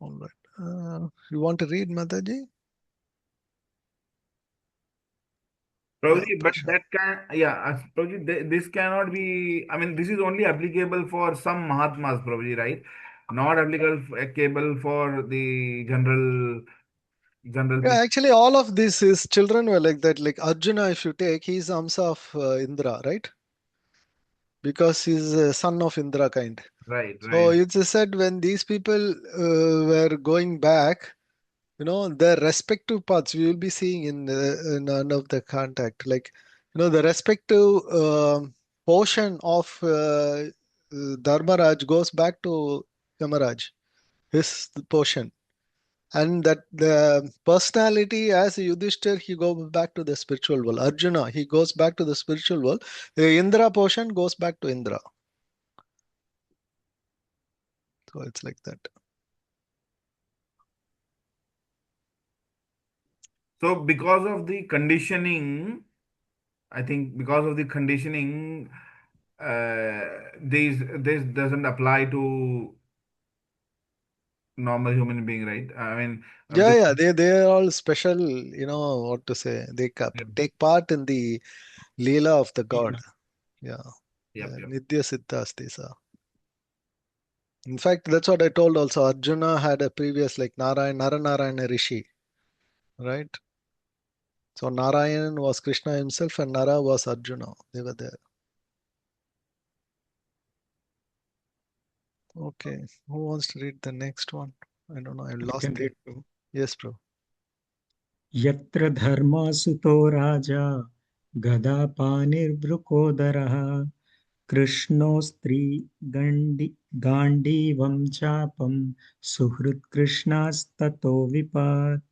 All right. You want to read, Mataji? Prabhuji, but Prashant. that Prabhuji, this cannot be, I mean, this is only applicable for some Mahatmas, Prabhuji, right? Not applicable for the general Yeah, people. actually, all of this is children were like that. Like Arjuna, if you take, he's Amsa of Indra, right? Because he's a son of Indra kind. Right, So right. it's said when these people were going back, their respective paths we will be seeing in none of the contact. Like, the respective portion of Dharmaraj goes back to Yamaraj, his portion. And that the personality as Yudhishthir, he goes back to the spiritual world. Arjuna, he goes back to the spiritual world. The Indra portion goes back to Indra. So it's like that. So because of the conditioning, I think because of the conditioning, this doesn't apply to normal human being, right? I mean, Yeah, this, yeah, they are all special, what to say. They yep, take part in the Leela of the God. Yeah. yep, yep. Nitya Siddhas, these are. In fact, that's what I told also. Arjuna had a previous like Naranarayana Rishi, right? So Narayan was Krishna himself and Nara was Arjuna. They were there. Okay. Who wants to read the next one? I don't know. I I lost can the. read. Prabhu. Yes, bro. यत्र धर्मासुतो राजा गदापानिर्वृकोदरः गाण्डीवं चापं सुहृत्कृष्णास्ततो विपात्.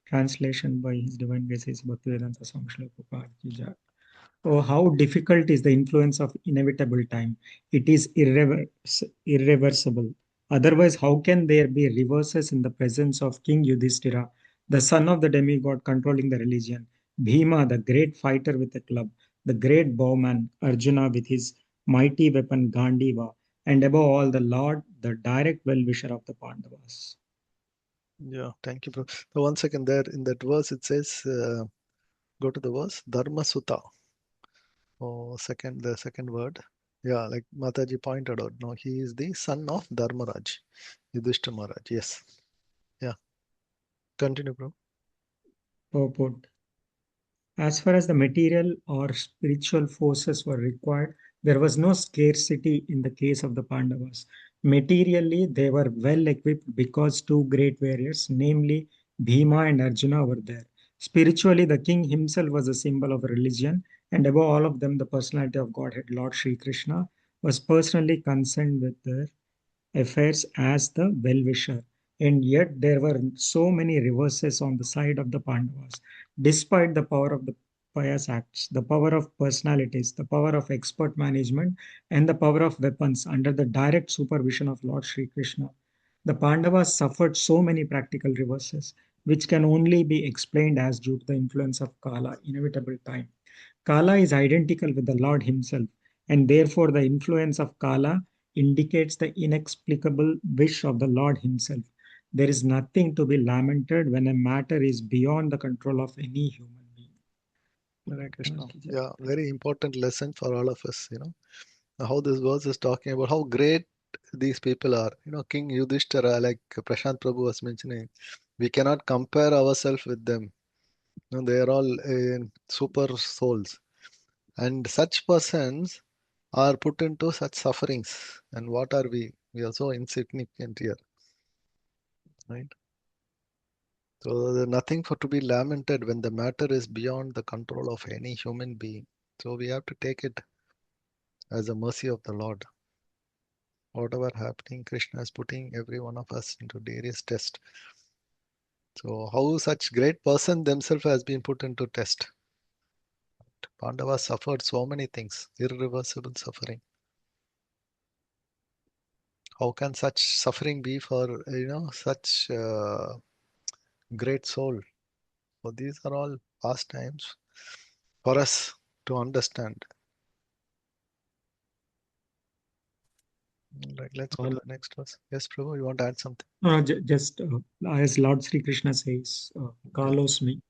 Translation by His Divine Grace is Bhaktivedanta Swami Srila Prabhupada Ki Jai. Oh, how difficult is the influence of inevitable time. It is irreversible. Otherwise, how can there be reverses in the presence of King Yudhisthira, the son of the demigod controlling the religion, Bhima, the great fighter with a club, the great bowman, Arjuna with his mighty weapon Gandiva, and above all, the Lord, the direct well-wisher of the Pandavas. Yeah, thank you, bro. So 1 second there in that verse it says, go to the verse, Dharma Sutta. Oh, the second word. Yeah, like Mataji pointed out. No, he is the son of Dharmaraj, Yudhishthira Maharaj. Yes. Yeah. Continue, bro. Purport. As far as the material or spiritual forces were required, there was no scarcity in the case of the Pandavas. Materially, they were well equipped because two great warriors, namely Bhima and Arjuna, were there. Spiritually, the king himself was a symbol of religion, and above all of them, the personality of Godhead, Lord Sri Krishna, was personally concerned with their affairs as the well-wisher. And yet there were so many reverses on the side of the Pandavas. Despite the power of the pious acts, the power of personalities, the power of expert management, and the power of weapons under the direct supervision of Lord Sri Krishna, the Pandavas suffered so many practical reverses, which can only be explained as due to the influence of Kala, inevitable time. Kala is identical with the Lord himself, and therefore the influence of Kala indicates the inexplicable wish of the Lord himself. There is nothing to be lamented when a matter is beyond the control of any human being. Hare Krishna. Yeah, very important lesson for all of us, how this verse is talking about how great these people are. King Yudhishthira, like Prashant Prabhu was mentioning, we cannot compare ourselves with them. They are all super souls. And such persons are put into such sufferings. And what are we? We are so insignificant here, right? So there's nothing for to be lamented when the matter is beyond the control of any human being. So we have to take it as a mercy of the Lord. Whatever happening, Krishna is putting every one of us into various tests. So how such great person themselves has been put into test. Pandavas suffered so many things, irreversible suffering. How can such suffering be for such great soul? So these are all past times for us to understand. Right, let's go to the next verse. Yes, Prabhu, you want to add something? Just as Lord Sri Krishna says, Kalos me,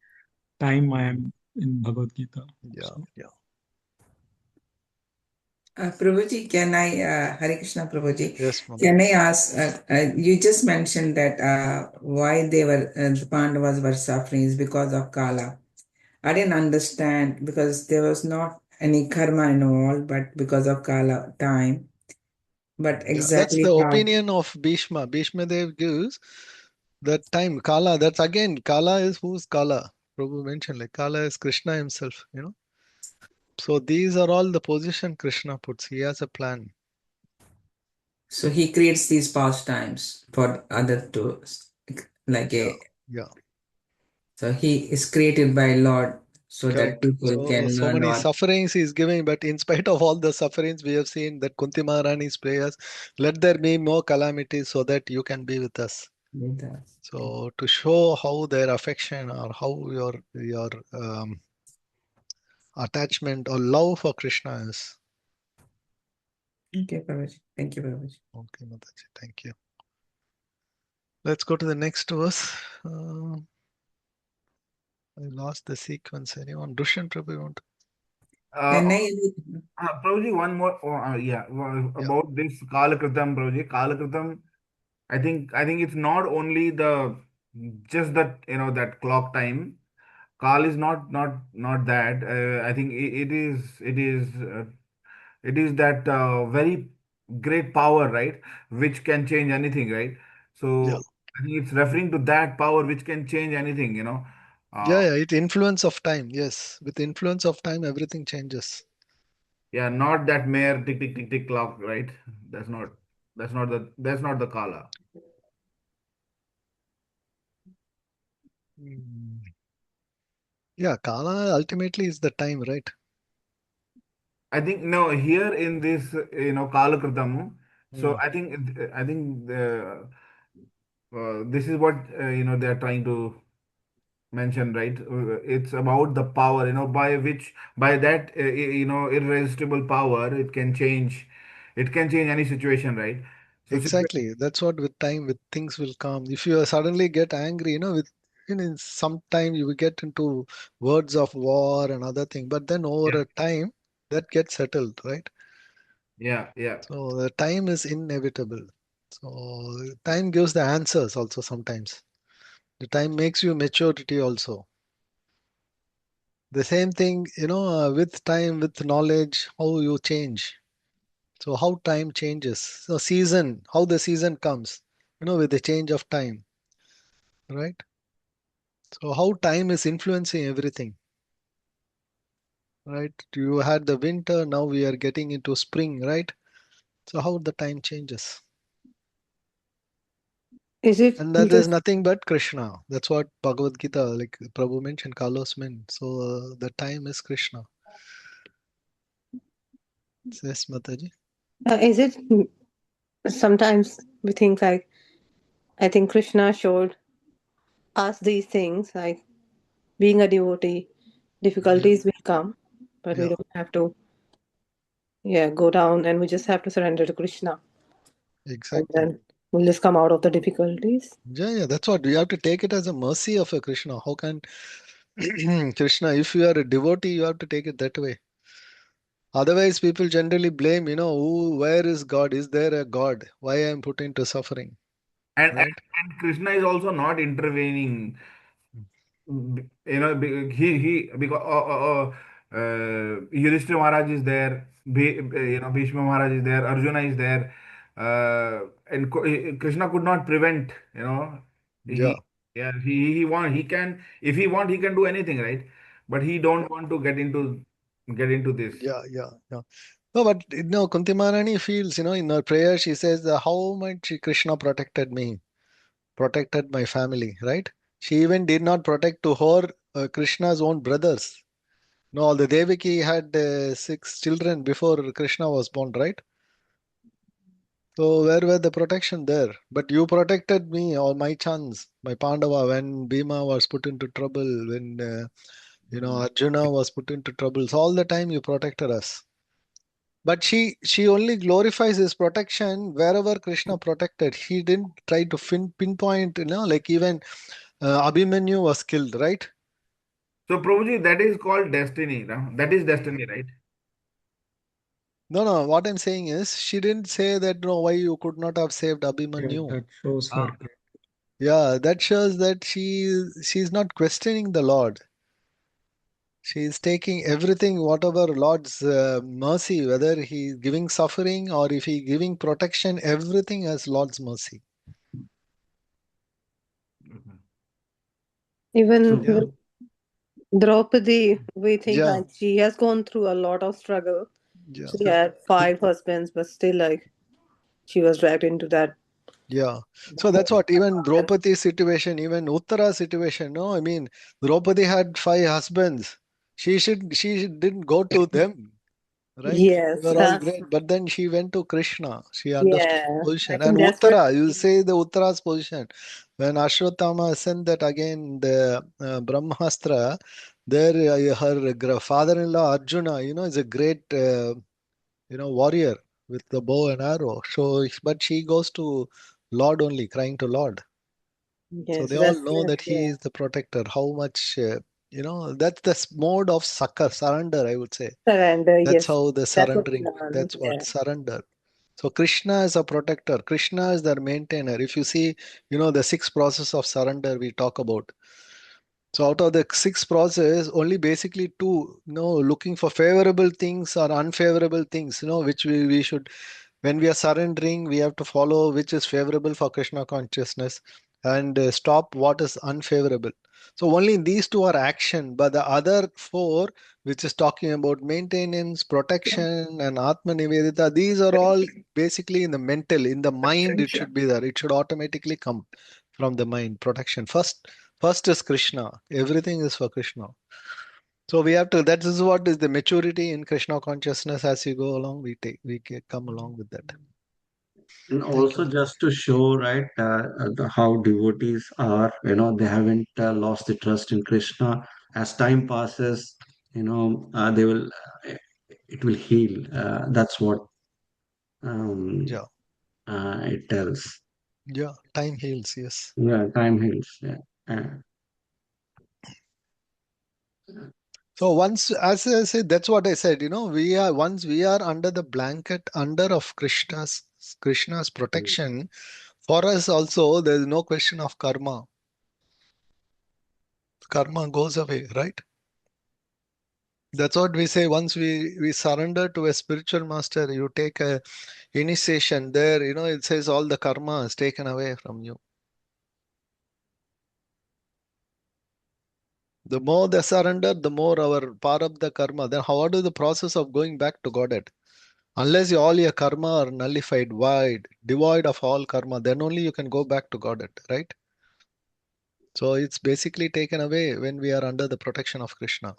time I am in Bhagavad Gita. Yeah, So, yeah. Prabhuji, can I, Hare Krishna Prabhuji, Yes, can I Mataji. ask, you just mentioned that why the Pandavas were suffering is because of Kala. I didn't understand because there was not any karma involved, but because of Kala time. But Yeah, that's exactly the how? opinion of Bhishma. Bhishmadeva gives that time. Kala, that's again, Kala is who's Kala? Prabhu mentioned like Kala is Krishna himself. So these are all the position Krishna puts. He has a plan. So he creates these pastimes for other to, like Yeah, a, yeah. so he is created by Lord so that Correct. people can So learn many what. sufferings he's giving, but in spite of all the sufferings, we have seen that Kunti Maharani's prayers, let there be more calamities so that you can be with us. So to show how their affection or how your attachment or love for Krishna is. Okay, Prabhuji. Thank you, Prabhuji. Okay, Mataji, thank you. Let's go to the next verse. I lost the sequence. Anyone? Dushan Prabhu, you want? Can Uh, I? Prabhuji, one more. Yeah, About this Kalakritam, Prabhuji. Kalakritam, I think it's not only the just that that clock time. Kal is not that. I think it is that very great power, right? Which can change anything, right? yeah, So I think it's referring to that power which can change anything. yeah, Uh, yeah. It influence of time. Yes, with influence of time, everything changes. yeah, not that mere tick tick tick tick clock, right? That's not that's not the Kala. Mm. Yeah, Kala ultimately is the time, right? I think no here in this Kalakritam. So Mm. I think this is what they are trying to mention, right? It's about the power, by which by that irresistible power it can change any situation, right? So Exactly. That's what with time, with things will come. If you suddenly get angry, with in some time you will get into words of war and other thing, but then yeah, over a time that gets settled, right? yeah, yeah. So the time is inevitable. So time gives the answers also sometimes. The time makes you maturity also. The same thing, with time, with knowledge, how you change. So how time changes. So season, how the season comes, with the change of time, right? So how time is influencing everything, right? You had the winter, now we are getting into spring, right? So how the time changes. Is it And that is this? nothing but Krishna. That's what Bhagavad Gita, like Prabhu mentioned, Kalos men. So the time is Krishna. Yes, Mataji. Is it sometimes we think like I think Krishna showed us these things like being a devotee, Yeah, difficulties will come, but we yeah, don't have to go down and we just have to surrender to Krishna and exactly. then we'll just come out of the difficulties. Yeah, yeah, that's what we have to take it as a mercy of a Krishna. How can Krishna, if you are a devotee, you have to take it that way. Otherwise, people generally blame, where is God? Is there a God? Why I am put into suffering, and and, right? and Krishna is also not intervening. He because Yudhisthira Maharaj is there, Bhishma Maharaj is there, Arjuna is there, and Krishna could not prevent. Yeah, He yeah he want he can if he want he can do anything, right? But he don't want to get into. get into this. Yeah. No, but Kunti Maharani feels, in her prayer, she says, how much Krishna protected me, protected my family, right? She even did not protect to her Krishna's own brothers. No, the Devaki had 6 children before Krishna was born, right? So where were the protection there? But you protected me or my chance, my Pandava, when Bhima was put into trouble, when Arjuna was put into trouble. So all the time you protected us. But she only glorifies his protection wherever Krishna protected. He didn't try to pinpoint, like even Abhimanyu was killed, right? So, Prabhuji, that is called destiny. No? That is destiny, right? No. What I'm saying is, she didn't say that, no, why you could not have saved Yeah, Abhimanyu. that shows Ah. her. Yeah, that shows that she's not questioning the Lord. She is taking everything, whatever Lord's mercy, whether he is giving suffering or if he giving protection, everything as Lord's mercy. Even Yeah, Draupadi, we think yeah, like she has gone through a lot of struggle. yeah, She had 5 husbands, but still, like, she was dragged into that. yeah. So that's what even Draupadi's situation, even Uttara's situation. No, I mean Draupadi had 5 husbands. She didn't go to them. Right? They Yes, were all great. But then she went to Krishna. She understood yeah. the I position. And think that's what. Uttara, you say the Uttara's position. When Ashwatthama sent that again, the Brahmastra, there her father-in-law Arjuna, is a great, warrior with the bow and arrow. So, but she goes to Lord only, crying to Lord. So Yes, they all that's know that he yeah. is the protector. How much, that's the mode of succor, surrender, I would say. Surrender. That's Yes, how the that's what we surrendering. learn. That's what Yeah. surrender. So Krishna is a protector. Krishna is their maintainer. If you see, the 6 process of surrender we talk about. So out of the 6 process, only basically 2, looking for favorable things or unfavorable things, which we should, when we are surrendering, we have to follow which is favorable for Krishna consciousness and stop what is unfavorable. So only these 2 are action, but the other 4, which is talking about maintenance, protection, and Atma Nivedita, these are all basically in the mental, in the mind, it should be there. It should automatically come from the mind, protection. First is Krishna. Everything is for Krishna. So we have to. That is what is the maturity in Krishna consciousness. As you go along, come along with that. And Thank you, also Mother. just to show, right, how devotees are, they haven't lost the trust in Krishna. As time passes, they will, it will heal. That's what um, Yeah, it tells. yeah. Time heals. Yes. Yeah, time heals. Yeah. So once, as I said, that's what I said. We are under the blanket under of Krishna's protection. For us also, there is no question of karma. Karma goes away, right? That's what we say. Once we surrender to a spiritual master, you take a initiation there, it says all the karma is taken away from you. The more the surrender, the more our part of the karma. Then how do the process of going back to Godhead? Unless all your karma are nullified, wide, devoid of all karma, then only you can go back to Godhead, right? So it's basically taken away when we are under the protection of Krishna.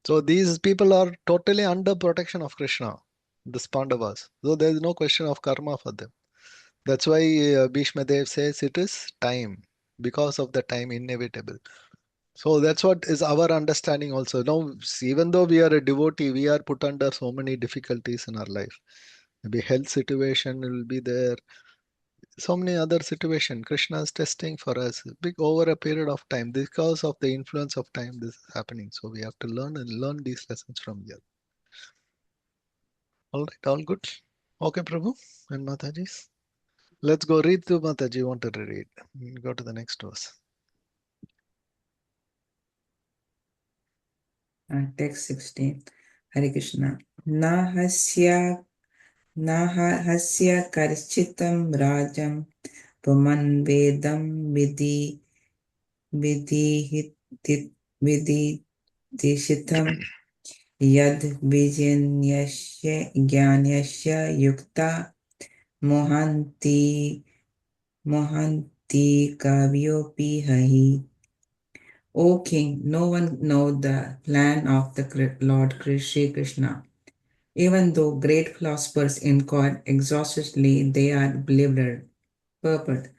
So these people are totally under protection of Krishna, the Pandavas. So there is no question of karma for them. That's why Bhishmadeva says it is time, because of the time inevitable. So that's what is our understanding also. Now, even though we are a devotee, we are put under so many difficulties in our life. Maybe health situation will be there. So many other situation. Krishna is testing for us big over a period of time. Because of the influence of time, this is happening. So we have to learn and learn these lessons from here. All right, all good. Okay, Prabhu and Mataji's. Let's go read to Mataji. Want to read? Go to the next verse. Text 16. Hare Krishna. Nahasya Nahasya karchitam rajam puman vedam vidhi vidhi dishitam yad vijanyasya jnanyasya yukta mohanti kavyopi hahi. O king, no one knows the plan of the Lord Sri Krishna. Even though great philosophers inquire exhaustively, they are bewildered. Purport.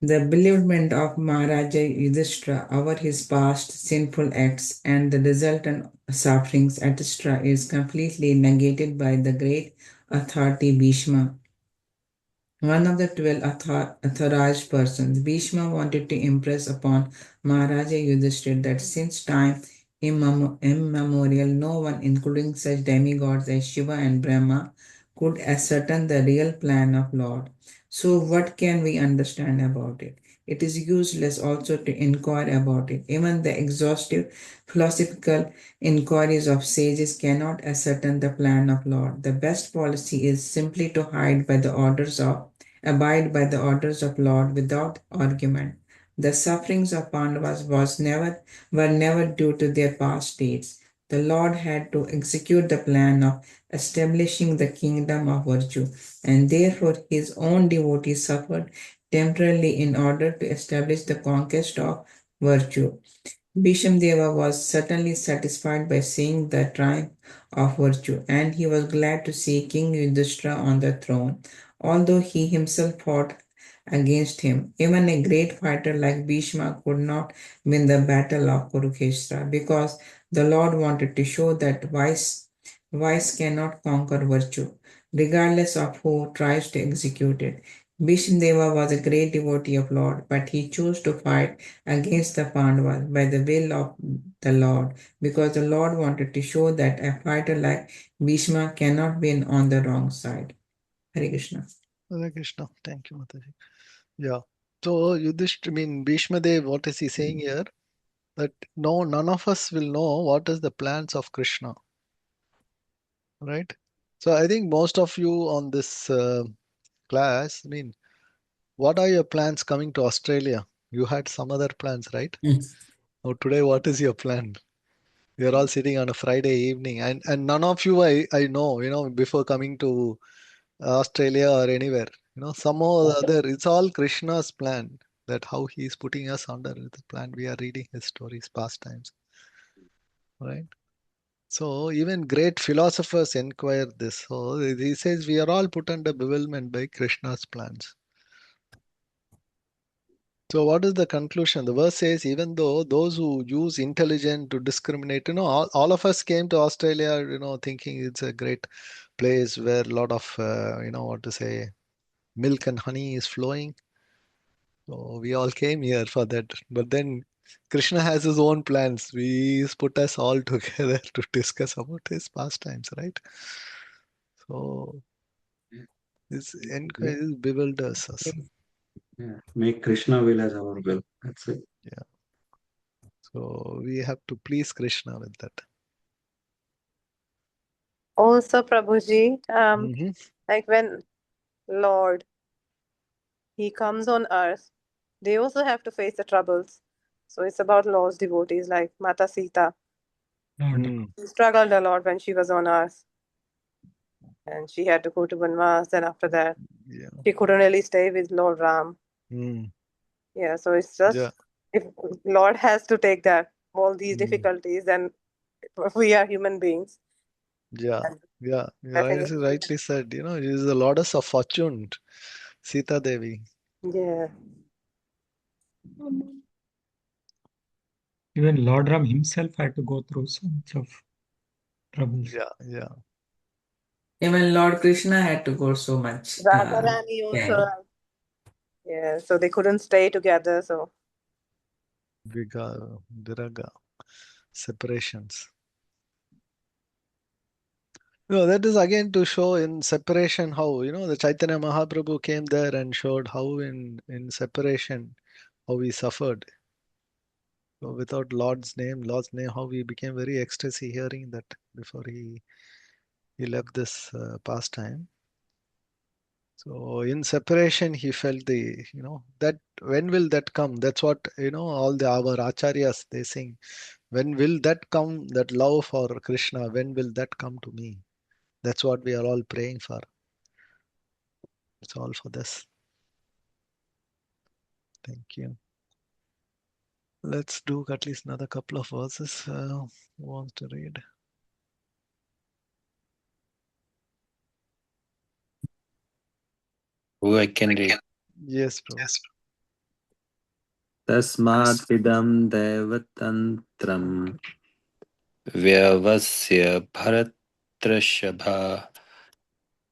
The bewilderment of Maharaja Yudhisthira over his past sinful acts and the resultant sufferings, etc., is completely negated by the great authority Bhishma, one of the 12 authorized persons. Bhishma wanted to impress upon Maharaja Yudhisthira that since time immemorial, no one, including such demigods as Shiva and Brahma, could ascertain the real plan of Lord. So, what can we understand about it? It is useless also to inquire about it. Even the exhaustive philosophical inquiries of sages cannot ascertain the plan of Lord. The best policy is simply to abide by the orders of Lord without argument. The sufferings of Pandavas were never due to their past deeds. The Lord had to execute the plan of establishing the kingdom of virtue, and therefore his own devotees suffered temporarily in order to establish the conquest of virtue. Bhismadeva was certainly satisfied by seeing the triumph of virtue, and he was glad to see King Yudhishthira on the throne, although he himself fought against him. Even a great fighter like Bhishma could not win the battle of Kuruksetra because the Lord wanted to show that vice cannot conquer virtue, regardless of who tries to execute it. Bhismadeva was a great devotee of Lord, but he chose to fight against the Pandavas by the will of the Lord, because the Lord wanted to show that a fighter like Bhishma cannot win on the wrong side. Hare Krishna. Hare Krishna. Thank you, Mataji. Yeah. So Yudhishthira, Bhishma Dev, what is he saying here? That no, none of us will know what is the plans of Krishna, right? So I think most of you on this class, what are your plans coming to Australia? You had some other plans, right? Now today, what is your plan? We are all sitting on a Friday evening, and none of you I know, before coming to Australia or anywhere, somehow or the other, it's all Krishna's plan. That how he is putting us under the plan. We are reading his stories, pastimes, right? So even great philosophers inquire this. So he says we are all put under bewilderment by Krishna's plans. So what is the conclusion? The verse says, even though those who use intelligence to discriminate, all of us came to Australia, thinking it's a great place where a lot of, milk and honey is flowing. So we all came here for that. But then Krishna has his own plans. He's put us all together to discuss about his pastimes, right? So this Yeah, encourages, bewilders us. yeah. Make Krishna will as our will. That's it. Yeah. So we have to please Krishna with that. Also, Prabhuji, Hmm. like when Lord he comes on earth, they also have to face the troubles. So it's about Lord's devotees like Mata Sita. Lord. Mm. She struggled a lot when she was on earth, and she had to go to Banvas. Then after that, Yeah. she couldn't really stay with Lord Ram. Mm. Yeah, so it's Yeah. just if Lord has to take that all these Mm. difficulties, then we are human beings. Yeah. And Yeah. Yeah. As you definitely, rightly said, she is the goddess of fortune, Sita Devi. yeah. Even Lord Ram himself had to go through so much of troubles. Yeah. Yeah. Even Lord Krishna had to go so much Radharani pain. also, yeah. So they couldn't stay together. So Viga, Viraga, separations. That is again to show in separation how, the Chaitanya Mahaprabhu came there and showed how in separation, how we suffered. So without Lord's name, how we became very ecstasy hearing that before he left this pastime. So in separation, he felt that when will that come? That's what, all our acharyas, they sing. When will that come, that love for Krishna, when will that come to me? That's what we are all praying for. It's all for this. Thank you. Let's do at least another couple of verses. Who wants to read? Who I can read. Yes, bro. Tasmad idam devatantram vyavasya bharatrashabha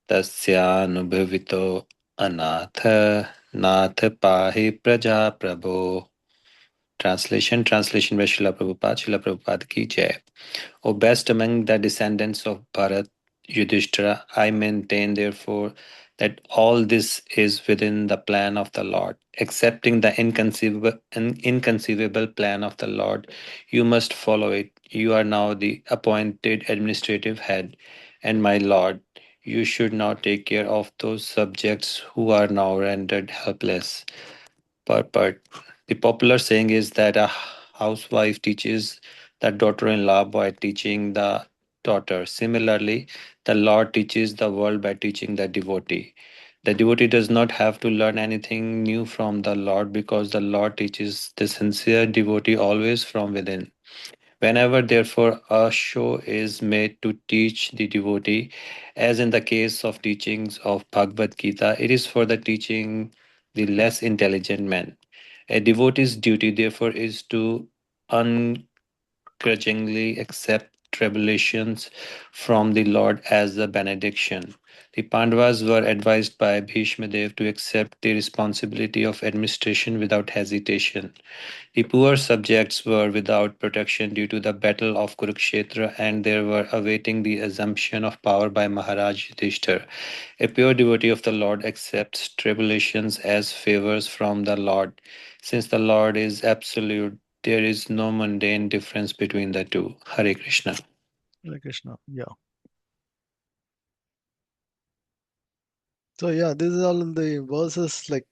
tasyanubhavito anatha nath pahi praja prabho. Translation by Srila Prabhupada ki jai. O best among the descendants of Bharat, Yudhishthira, I maintain therefore that all this is within the plan of the Lord. Accepting the inconceivable plan of the Lord, you must follow it. You are now the appointed administrative head, and my Lord, you should now take care of those subjects who are now rendered helpless. But the popular saying is that a housewife teaches the daughter-in-law by teaching the daughter. Similarly, the Lord teaches the world by teaching the devotee. The devotee does not have to learn anything new from the Lord because the Lord teaches the sincere devotee always from within. Whenever, therefore, a show is made to teach the devotee, as in the case of teachings of Bhagavad Gita, it is for the teaching the less intelligent men. A devotee's duty, therefore, is to ungrudgingly accept tribulations from the Lord as a benediction. The Pandavas were advised by Bhishmadeva to accept the responsibility of administration without hesitation. The poor subjects were without protection due to the battle of Kuruksetra, and they were awaiting the assumption of power by Maharaj Yudhisthira. A pure devotee of the Lord accepts tribulations as favors from the Lord. Since the Lord is absolute, there is no mundane difference between the two. Hare Krishna. Hare Krishna. Yeah. So yeah, this is all in the verses like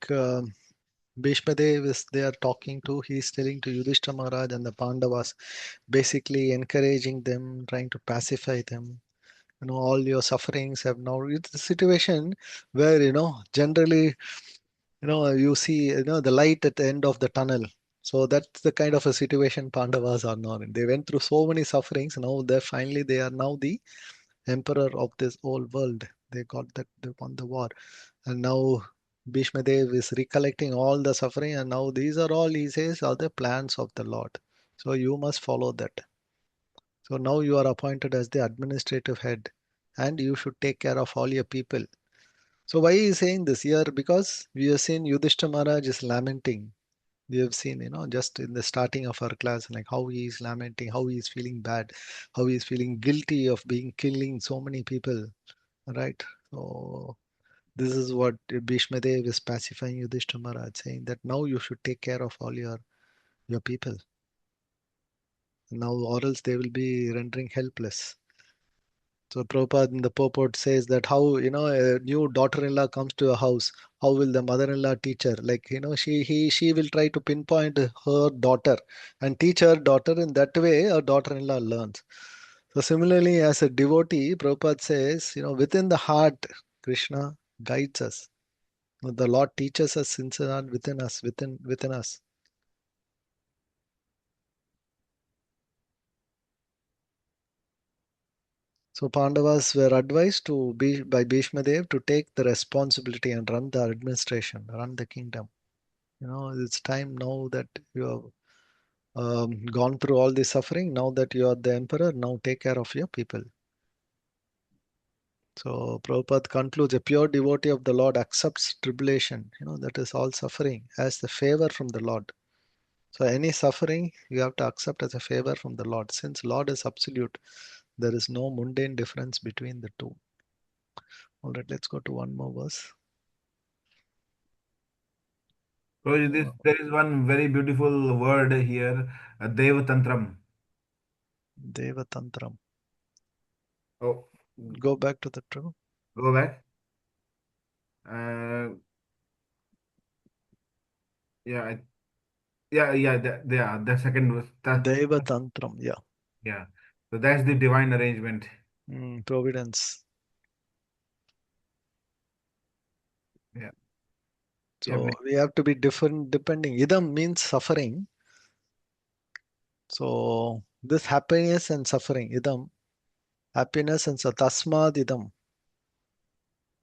Bhishmadeva is they are talking to. He's telling to Yudhishthira Maharaj and the Pandavas, basically encouraging them, trying to pacify them. All your sufferings have now reached the situation where generally you see the light at the end of the tunnel. So that's the kind of a situation Pandavas are now in. They went through so many sufferings. Now they are now the emperor of this whole world. They got that, they won the war, and now Bhishmadev is recollecting all the suffering, and now these are all, he says, are the plans of the Lord. So you must follow that. So now you are appointed as the administrative head, and you should take care of all your people. So why is he saying this here? Because we have seen Yudhishthira Maharaj is lamenting. We have seen, just in the starting of our class, like how he is lamenting, how he is feeling bad, how he is feeling guilty of being killing so many people, right? So this is what Bhishmadev is pacifying Yudhishthira Maharaj, saying that now you should take care of all your people. Now, or else they will be rendering helpless. So Prabhupada in the purport says that how a new daughter-in-law comes to a house, how will the mother-in-law teach her? Like she will try to pinpoint her daughter and teach her daughter. In that way, her daughter-in-law learns. So similarly, as a devotee, Prabhupada says, within the heart, Krishna guides us. The Lord teaches us since are within us, within us. So Pandavas were advised to be by Bhishmadev to take the responsibility and run the administration, run the kingdom. It's time now that you have gone through all the suffering. Now that you are the emperor, now take care of your people. So Prabhupada concludes, a pure devotee of the Lord accepts tribulation, that is all suffering, as the favor from the Lord. So any suffering you have to accept as a favor from the Lord. Since Lord is absolute, there is no mundane difference between the two. All right, let's go to one more verse. So there is one very beautiful word here, Devatantram. Devatantram. Oh, Go back to the true. go back. Uh, yeah, The second verse. Deva Tantram, yeah. Yeah. So that's the divine arrangement. Providence. Yeah. So we have to be different depending. Idam means suffering. So this happiness and suffering, idam, happiness and tasmad idam.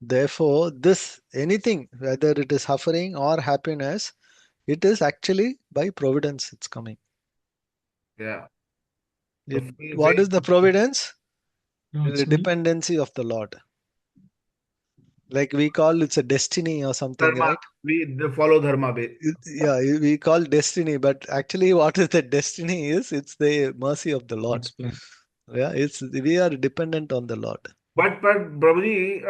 Therefore, this anything, whether it is suffering or happiness, it is actually by providence it's coming. Yeah. What is the providence? The Outside. dependency of the Lord. Like we call it's a destiny or something, Dharma. right? We follow dharma. Yeah, we call destiny, but actually what is the destiny is, it's the mercy of the Lord. God's plan. Yeah, we are dependent on the Lord. But Prabhuji,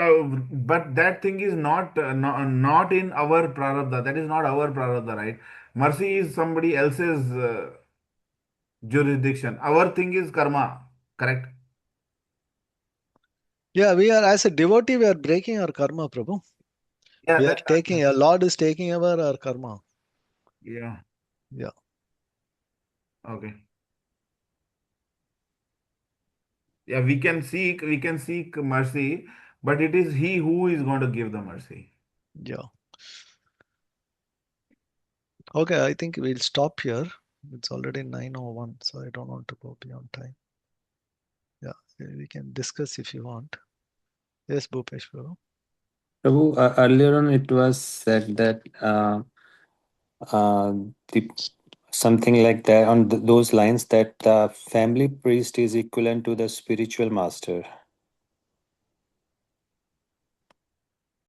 but that thing is not in our prarabdha. That is not our prarabdha, right? Mercy is somebody else's jurisdiction. Our thing is karma, correct? Yeah, we are as a devotee, we are breaking our karma, Prabhu. Yeah, We are taking, our Lord is taking over our karma. yeah. Yeah. Okay. Yeah, we can seek mercy, but it is He who is going to give the mercy. Yeah. Okay, I think we'll stop here. It's already 9:01, so I don't want to go beyond time. Yeah, we can discuss if you want. Yes, Bhupesh, Prabhu. Prabhu, earlier on it was said that the something like that on those lines, that the family priest is equivalent to the spiritual master.